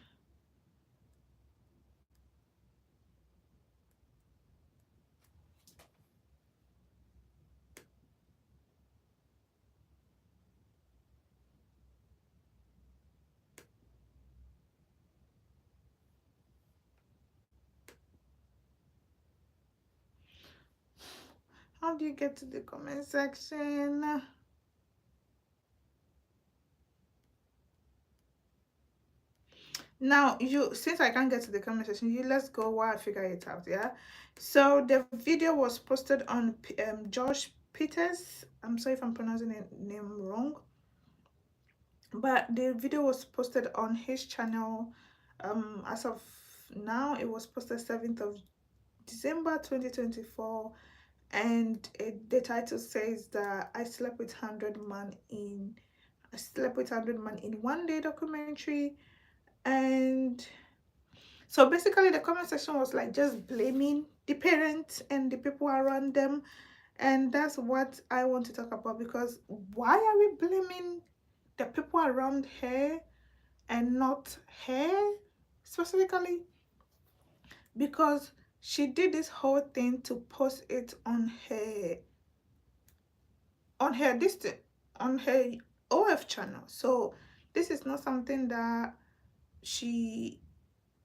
How do you get to the comment section? Now, you, since I can't get to the comment section, you, let's go while I figure it out. Yeah, so the video was posted on Josh Peters. I'm sorry if I'm pronouncing the name wrong, but the video was posted on his channel. As of now, it was posted 7th of December 2024, and the title says that I slept with 100 man in one day documentary. And so basically the comment section was like just blaming the parents and the people around them, and that's what I want to talk about. Because why are we blaming the people around her and not her specifically? Because she did this whole thing to post it on her distance on her OF channel. So this is not something that she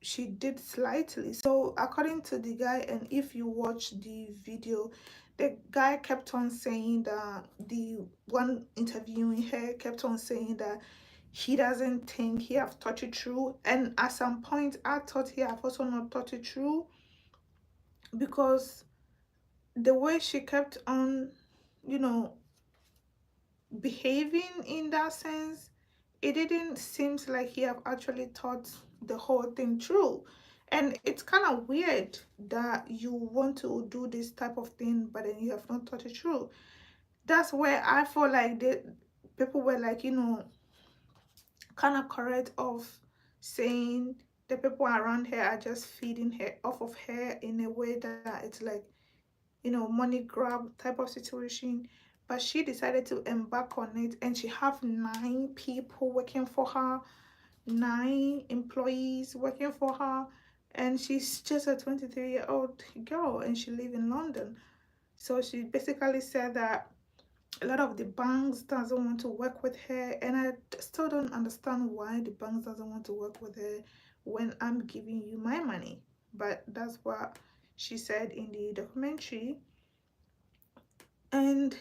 she did slightly. So according to the guy, and if you watch the video, the guy kept on saying that the one interviewing her kept on saying that he doesn't think he have thought it through. And at some point I thought he have also not thought it through, because the way she kept on, you know, behaving in that sense, it didn't seem like he have actually thought the whole thing through. And it's kind of weird that you want to do this type of thing but then you have not thought it through. That's where I feel like the people were like, you know, kind of correct of saying the people around her are just feeding her off of her in a way that it's like, you know, money grab type of situation. But she decided to embark on it, and she have 9 people working for her, 9 employees working for her, and she's just a 23-year-old girl and she live in London. So she basically said that a lot of the banks doesn't want to work with her, and I still don't understand why the banks doesn't want to work with her when I'm giving you my money. But that's what she said in the documentary. And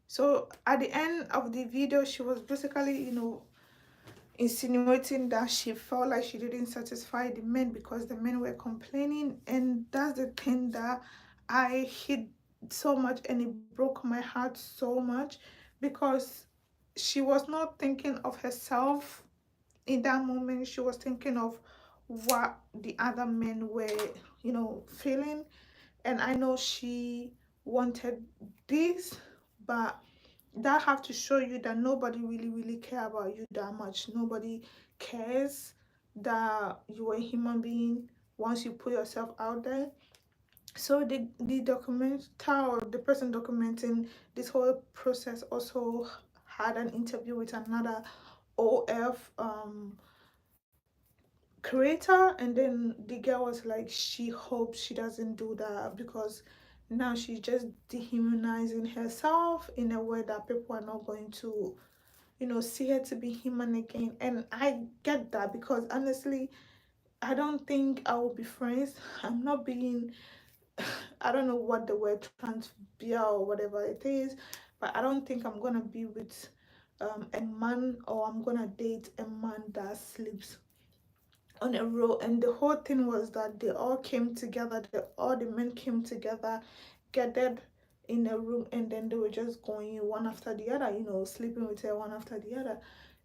so at the end of the video, she was basically, you know, insinuating that she felt like she didn't satisfy the men because the men were complaining. And that's the thing that I hit so much, and it broke my heart so much, because she was not thinking of herself in that moment. She was thinking of what the other men were, you know, feeling. And I know she wanted this, but that have to show you that nobody really care about you that much. Nobody cares that you are a human being once you put yourself out there. So the documenter, or the person documenting this whole process, also had an interview with another OF creator, and then the girl was like she hopes she doesn't do that, because now she's just dehumanizing herself in a way that people are not going to, you know, see her to be human again. And I get that, because honestly, I don't think I will be friends. I'm not being I don't know what the word transphobia or whatever it is, but I don't think I'm gonna be with a man, or I'm gonna date a man that sleeps on a row. And the whole thing was that they all came together, all the men came together, gathered in a room, and then they were just going one after the other, you know, sleeping with her one after the other.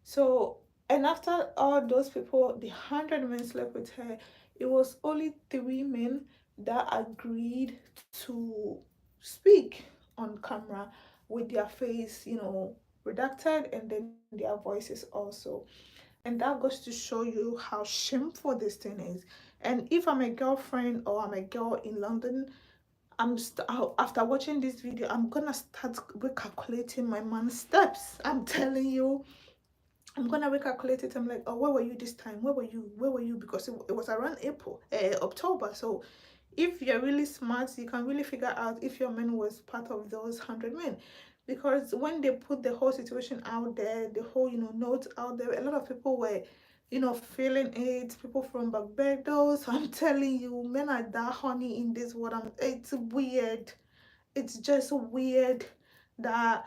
So, and after all those people, the 100 men slept with her, it was only 3 men that agreed to speak on camera, with their face, redacted, and then their voices also. And that goes to show you how shameful this thing is. And if I'm a girlfriend or I'm a girl in London, after watching this video, I'm gonna start recalculating my man's steps. I'm telling you, I'm gonna recalculate it. I'm like, oh, where were you this time? Where were you? Where were you? Because it was around October. So if you're really smart, you can really figure out if your man was part of those 100 men. Because when they put the whole situation out there, the whole, note out there, a lot of people were, feeling it. People from Barbados. I'm telling you, men are that honey in this world. It's weird. It's just weird that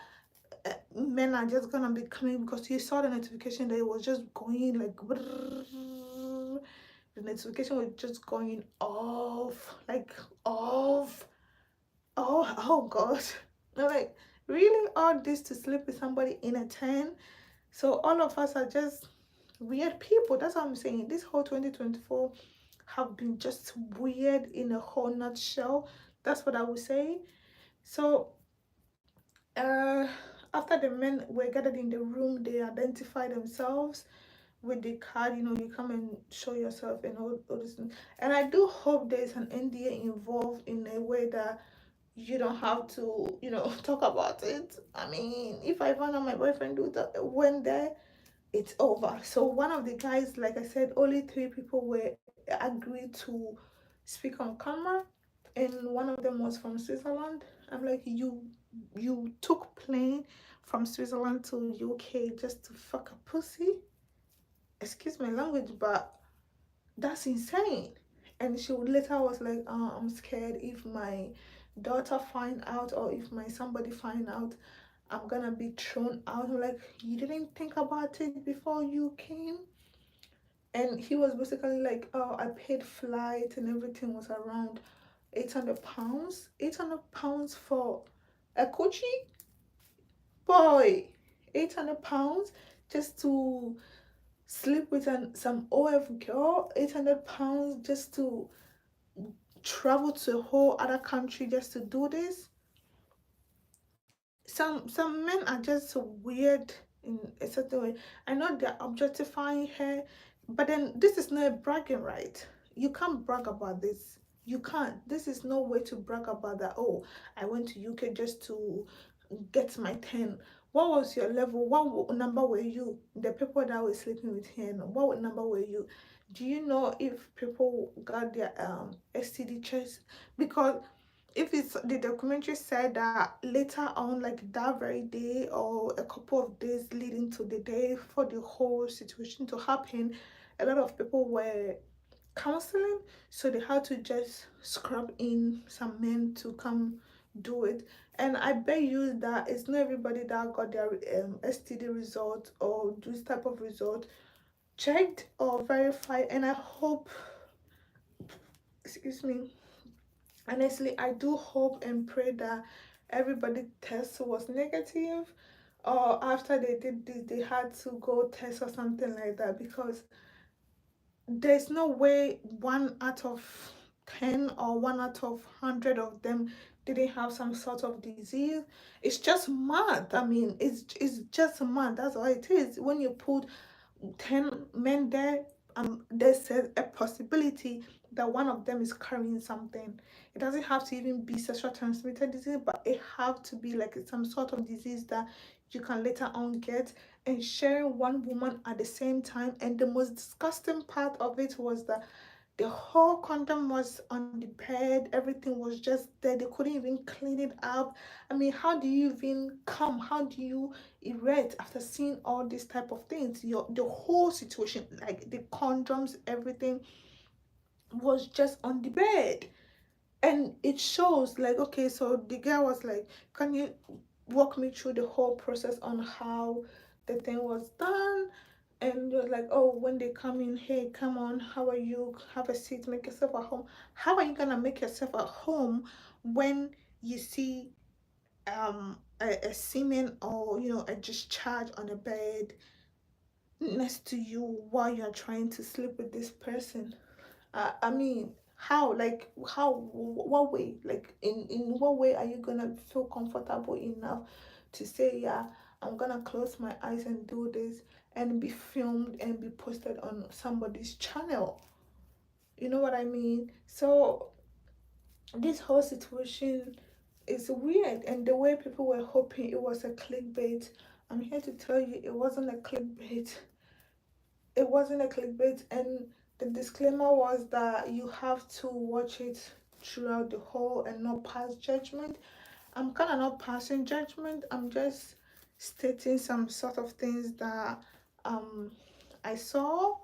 men are just gonna be coming, because you saw the notification that it was just going like brrrr. The notification was just going off, like off. Oh god. I'm like, really, all this to sleep with somebody in a 10? So all of us are just weird people. That's what I'm saying. This whole 2024 have been just weird in a whole nutshell. That's what I would say. So uh after the men were gathered in the room, they identified themselves with the card. You come and show yourself and all this thing. And I do hope there's an NDA involved in a way that you don't have to, talk about it. I mean, if I found out my boyfriend do that went there, it's over. So one of the guys, like I said, only 3 people were agreed to speak on camera, and one of them was from Switzerland. I'm like, you took plane from Switzerland to UK just to fuck a pussy? Excuse my language, but that's insane. And she would later was like, I'm scared if my daughter find out, or if my somebody find out, I'm gonna be thrown out. I'm like, you didn't think about it before you came? And he was basically like, oh, I paid flight and everything was around 800 pounds. 800 pounds for a coochie? Boy, 800 pounds just to sleep with some OF girl. 800 pounds just to travel to a whole other country just to do this. Some men are just so weird in a certain way. I know they're objectifying her, but then this is not a bragging right. You can't brag about this. You can't. This is no way to brag about that. Oh, I went to UK just to get my 10. What was your level? What number were you? The people that were sleeping with him, what number were you? Do you know if people got their STD checks? Because if it's the documentary said that later on, like that very day or a couple of days leading to the day for the whole situation to happen, a lot of people were counseling, so they had to just scrub in some men to come do it. And I bet you that it's not everybody that got their STD result or this type of result checked or verified. And I hope, excuse me, honestly, I do hope and pray that everybody test was negative, or after they did this they had to go test or something like that, because there's no way 1 out of 10 or 1 out of 100 of them didn't have some sort of disease. It's just mad. I mean, it's just mad. That's all it is. When you put 10 men there, there's a possibility that one of them is carrying something. It doesn't have to even be sexual transmitted disease, but it have to be like some sort of disease that you can later on get. And sharing one woman at the same time. And the most disgusting part of it was that the whole condom was on the bed, everything was just there, they couldn't even clean it up. I mean, how do you even come, how do you erect after seeing all these type of things? The whole situation, like the condoms, everything was just on the bed. And it shows like, okay, so the girl was like, can you walk me through the whole process on how the thing was done? And it was like, oh, when they come in, hey, come on, how are you, have a seat, make yourself at home. How are you gonna make yourself at home when you see a semen, or a discharge on a bed next to you while you're trying to sleep with this person? I mean, how, like, what way, like, in what way are you gonna feel comfortable enough to say, yeah, I'm gonna close my eyes and do this and be filmed and be posted on somebody's channel. You know what I mean? So this whole situation is weird, and the way people were hoping it was a clickbait, I'm here to tell you it wasn't a clickbait. It wasn't a clickbait, and the disclaimer was that you have to watch it throughout the whole and not pass judgment. I'm kind of not passing judgment. I'm just stating some sort of things that um I saw,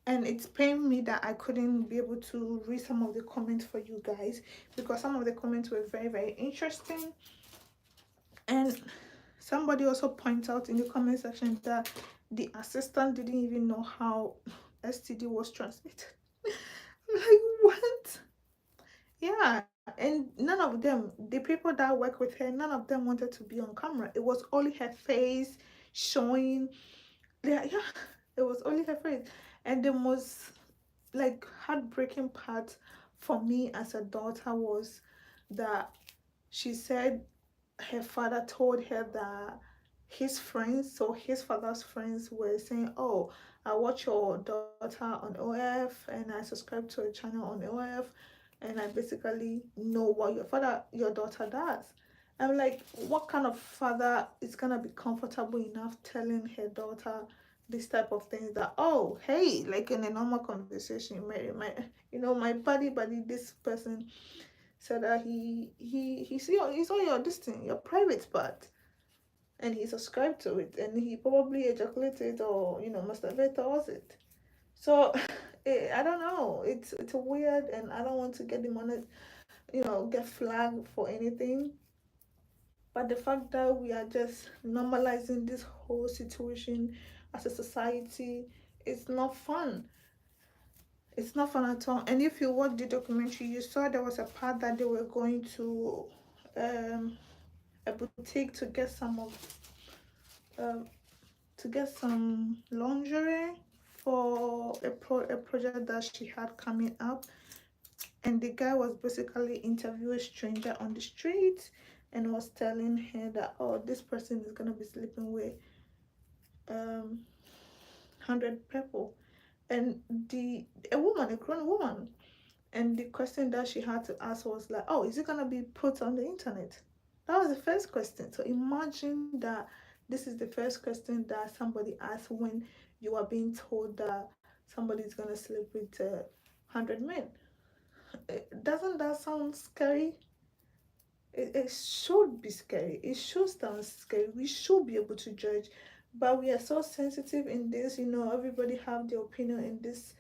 and it's pained me that I couldn't be able to read some of the comments for you guys, because some of the comments were very, very interesting. And somebody also points out in the comment section that the assistant didn't even know how STD was translated. I'm like, what? Yeah, and none of them, the people that work with her, none of them wanted to be on camera. It was only her face showing. Yeah, it was only her face. And the most like heartbreaking part for me as a daughter was that she said her father told her that his friends, so his father's friends, were saying, oh, I watch your daughter on OF and I subscribe to a channel on OF, and I basically know what your daughter does. I'm like, what kind of father is gonna be comfortable enough telling her daughter this type of things, that, oh, hey, like in a normal conversation, my buddy, this person said that he's on your this thing, your private part, and he subscribed to it, and he probably ejaculated or masturbated towards it. So I don't know. It's weird, and I don't want to get get flagged for anything. But the fact that we are just normalizing this whole situation as a society, it's not fun. It's not fun at all. And if you watch the documentary, you saw there was a part that they were going to um, a boutique um, to get some lingerie for a project that she had coming up. And the guy was basically interviewing a stranger on the street and was telling her that, oh, this person is gonna be sleeping with 100 people, and a woman, a grown woman. And the question that she had to ask was like, oh, is it gonna be put on the internet? That was the first question. So imagine that this is the first question that somebody asks when you are being told that somebody's gonna sleep with 100 men. Doesn't that sound scary? It should be scary. It should sound scary. We should be able to judge, but we are so sensitive in this. Everybody have their opinion in this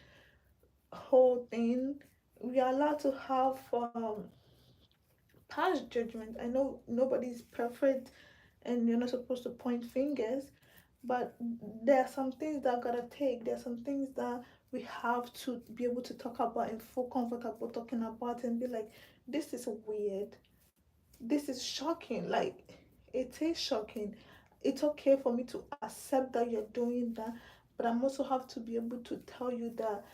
whole thing. We are allowed to have past judgment. I know nobody is perfect, and you're not supposed to point fingers, but there are some things that gotta take. There are some things that we have to be able to talk about and feel comfortable talking about and be like, this is weird, this is shocking. Like, it is shocking. It's okay for me to accept that you're doing that, but I'm also have to be able to tell you that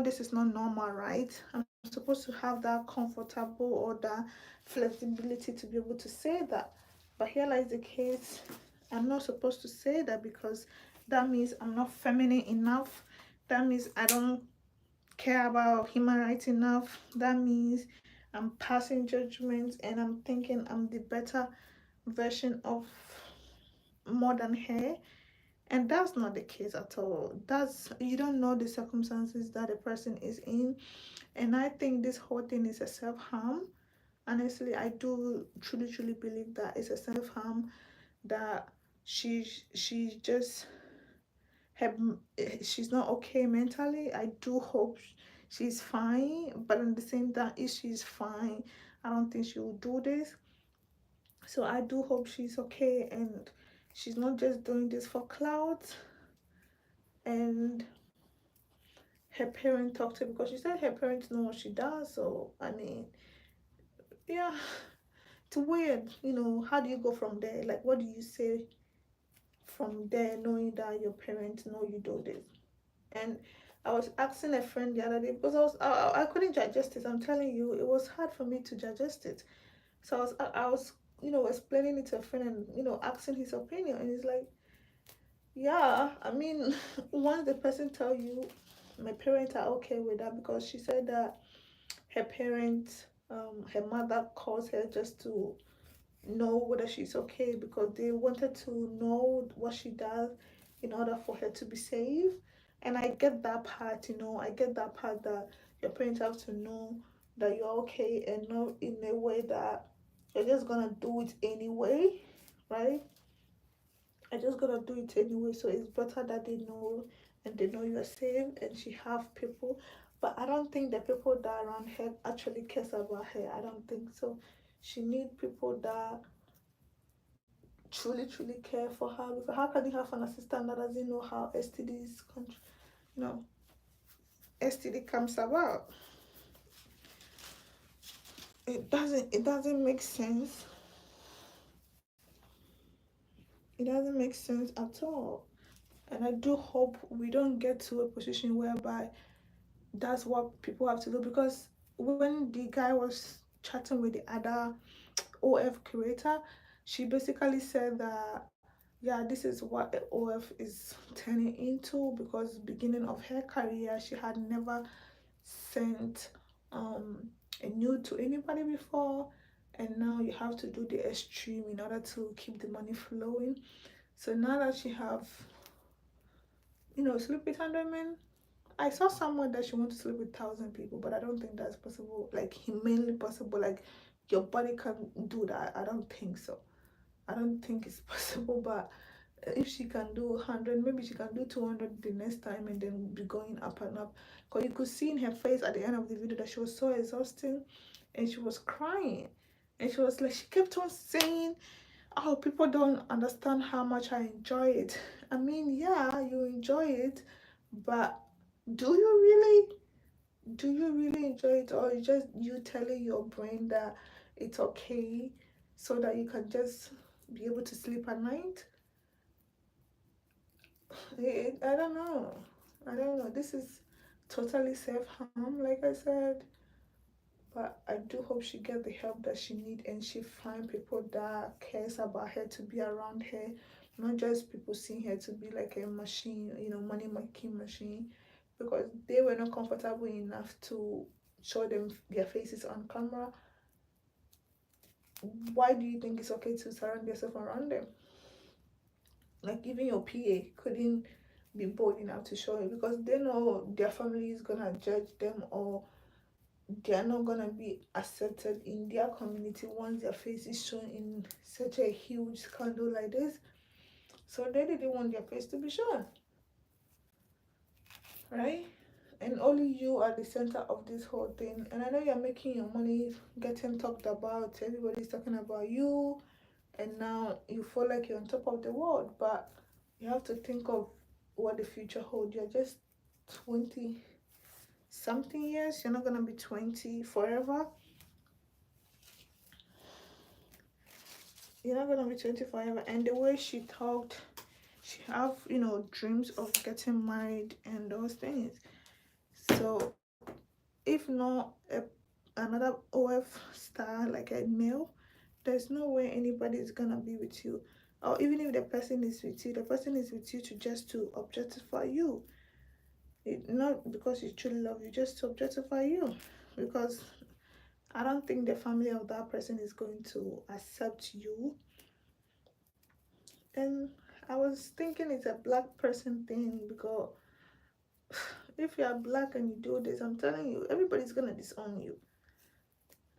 this is not normal, right? I'm supposed to have that comfortable or that flexibility to be able to say that. But here lies the case, I'm not supposed to say that, because that means I'm not feminine enough. That means I don't care about human rights enough. That means I'm passing judgment and I'm thinking I'm the better version of more than her. And that's not the case at all. That's You don't know the circumstances that a person is in. And I think this whole thing is a self-harm. Honestly, I do truly believe that it's a self-harm, that she just have she's not okay mentally. I do hope she's fine, but at the same time, if she's fine, I don't think she will do this. So I do hope she's okay and she's not just doing this for clout. And her parent talked to her, because she said her parents know what she does. So I mean, yeah, it's weird. How do you go from there? Like, what do you say from there, knowing that your parents know you do this? And I was asking a friend the other day, because I couldn't digest it. I'm telling you, it was hard for me to digest it. So I was explaining it to a friend and, asking his opinion. And he's like, yeah, I mean, once the person tell you, my parents are okay with that, because she said that her parents, her mother calls her just to know whether she's okay, because they wanted to know what she does in order for her to be safe. And I get that part, I get that part, that your parents have to know that you're okay, and not in a way that you're just gonna do it anyway, right? I just gonna do it anyway. So it's better that they know, and they know you're safe, and she have people. But I don't think the people that around her actually cares about her. I don't think so. She need people that truly care for her, because how can you have an assistant that doesn't know how you know STD comes about? It doesn't make sense. It doesn't make sense at all. And I do hope we don't get to a position whereby that's what people have to do, because when the guy was chatting with the other OF creator, she basically said that, yeah, this is what the OF is turning into, because beginning of her career she had never sent a nude to anybody before, and now you have to do the extreme in order to keep the money flowing. So now that she have, sleep with 100 men, I saw someone that she wants to sleep with 1,000 people, but I don't think that's possible, like humanly possible. Like your body can do that. I don't think so. I don't think it's possible. But if she can do 100, maybe she can do 200 the next time, and then be going up and up. Because you could see in her face at the end of the video that she was so exhausting, and she was crying, and she was like, she kept on saying, oh, people don't understand how much I enjoy it. I mean, yeah, you enjoy it, but do you really? Do you really enjoy it, or is just you telling your brain that it's okay so that you can just be able to sleep at night? I don't know. I don't know. This is totally self-harm, like I said. But I do hope she get the help that she need, and she find people that cares about her to be around her, not just people seeing her to be like a machine, money making machine, because they were not comfortable enough to show them their faces on camera. Why do you think it's okay to surround yourself around them? Like even your PA couldn't be bold enough to show you, because they know their family is gonna judge them, or they are not gonna be accepted in their community once their face is shown in such a huge scandal like this. So they didn't want their face to be shown, right? And only you are the center of this whole thing. And I know you're making your money, getting talked about, everybody's talking about you, and now you feel like you're on top of the world. But you have to think of what the future holds. You're just 20 something years, you're not gonna be 20 forever. You're not gonna be 20 forever. And the way she talked, she have, dreams of getting married and those things. So if not another OF star, like a male, there's no way anybody is gonna be with you. Or even if the person is with you, the person is with you to just to objectify you. Not because you truly love you, just to objectify you. Because I don't think the family of that person is going to accept you. And I was thinking it's a black person thing, because if you are black and you do this, I'm telling you, everybody's gonna disown you.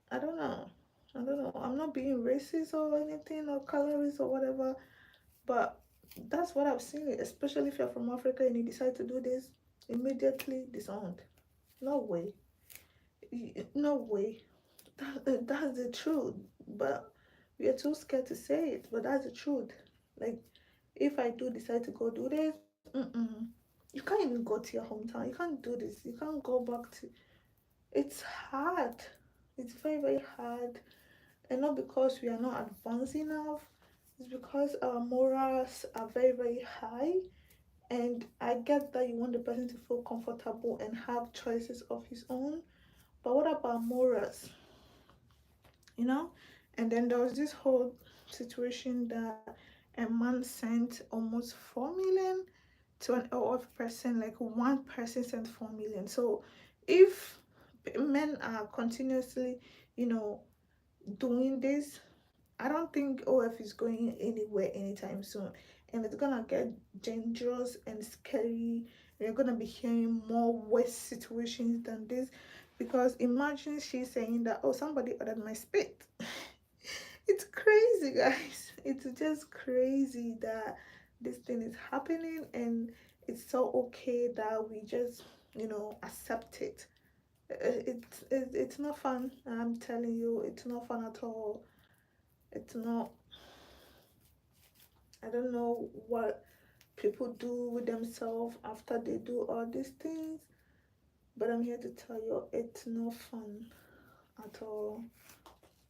I don't know. I don't know. I'm not being racist or anything, or colorist or whatever, but that's what I've seen. Especially if you're from Africa and you decide to do this, immediately disowned. No way. No way. That's the truth. But we are too scared to say it. But that's the truth. Like, if I do decide to go do this, you can't even go to your hometown. You can't do this. You can't go back to. It's hard. It's very hard, and not because we are not advanced enough. It's because our morals are very high. And I get that you want the person to feel comfortable and have choices of his own, but what about morals? You know? And then there was this whole situation that a man sent almost 4 million to an OF person, like one person sent 4 million. So if men are continuously, you know, doing this, I don't think OF is going anywhere anytime soon. And it's gonna get dangerous and scary. We're gonna be hearing more worse situations than this. Because imagine she's saying that, oh, somebody ordered my spit. It's crazy, guys. It's just crazy that this thing is happening, and it's so okay that we just, accept it. It's not fun. I'm telling you, it's not fun at all. It's not. I don't know what people do with themselves after they do all these things, but I'm here to tell you it's not fun at all.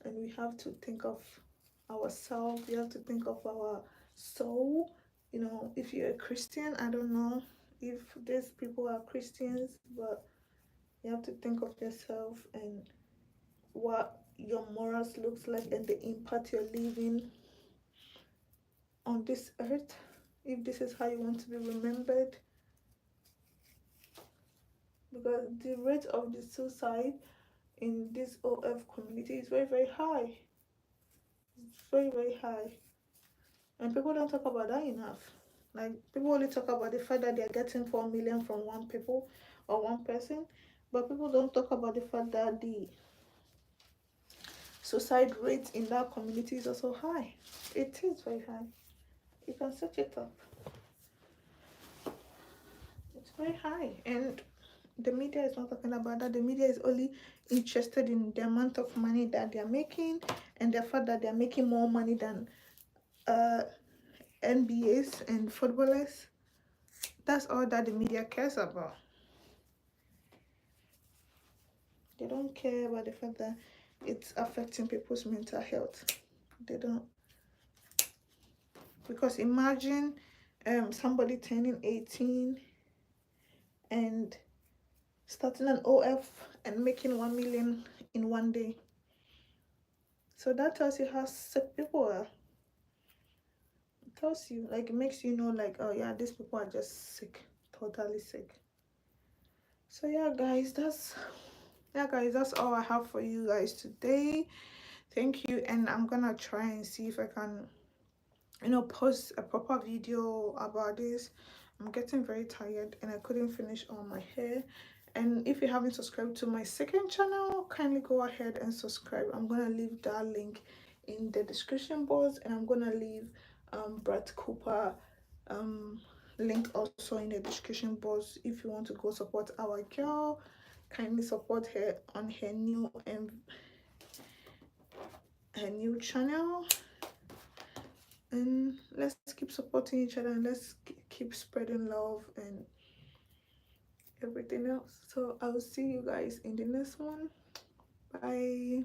And we have to think of ourselves, we have to think of our soul. If you're a Christian, I don't know if these people are Christians, but you have to think of yourself and what your morals looks like and the impact you're leaving on this earth. If this is how you want to be remembered, because the rate of the suicide in this OF community is very, very high. It's very, very high. And people don't talk about that enough. Like, people only talk about the fact that they're getting 4 million from one people or one person, but people don't talk about the fact that the suicide rate in that community is also high. It is very high. You can search it up. It's very high. And the media is not talking about that. The media is only interested in the amount of money that they're making and the fact that they're making more money than NBAs and footballers. That's all that the media cares about. They don't care about the fact that it's affecting people's mental health. They don't. Because imagine somebody turning 18 and starting an OF and making 1 million in one day. So that tells you how sick people are. It tells you, like, it makes you know, like, oh yeah, these people are just sick, totally sick. So yeah, guys, that's all I have for you guys today. Thank you, and I'm gonna try and see if I can, post a proper video about this. I'm getting very tired and I couldn't finish all my hair. And if you haven't subscribed to my second channel, kindly go ahead and subscribe. I'm gonna leave that link in the description box, and I'm gonna leave Brad Cooper link also in the description box. If you want to go support our girl, kindly support her on her new channel. And let's keep supporting each other, and let's keep spreading love and everything else. So I will see you guys in the next one. Bye.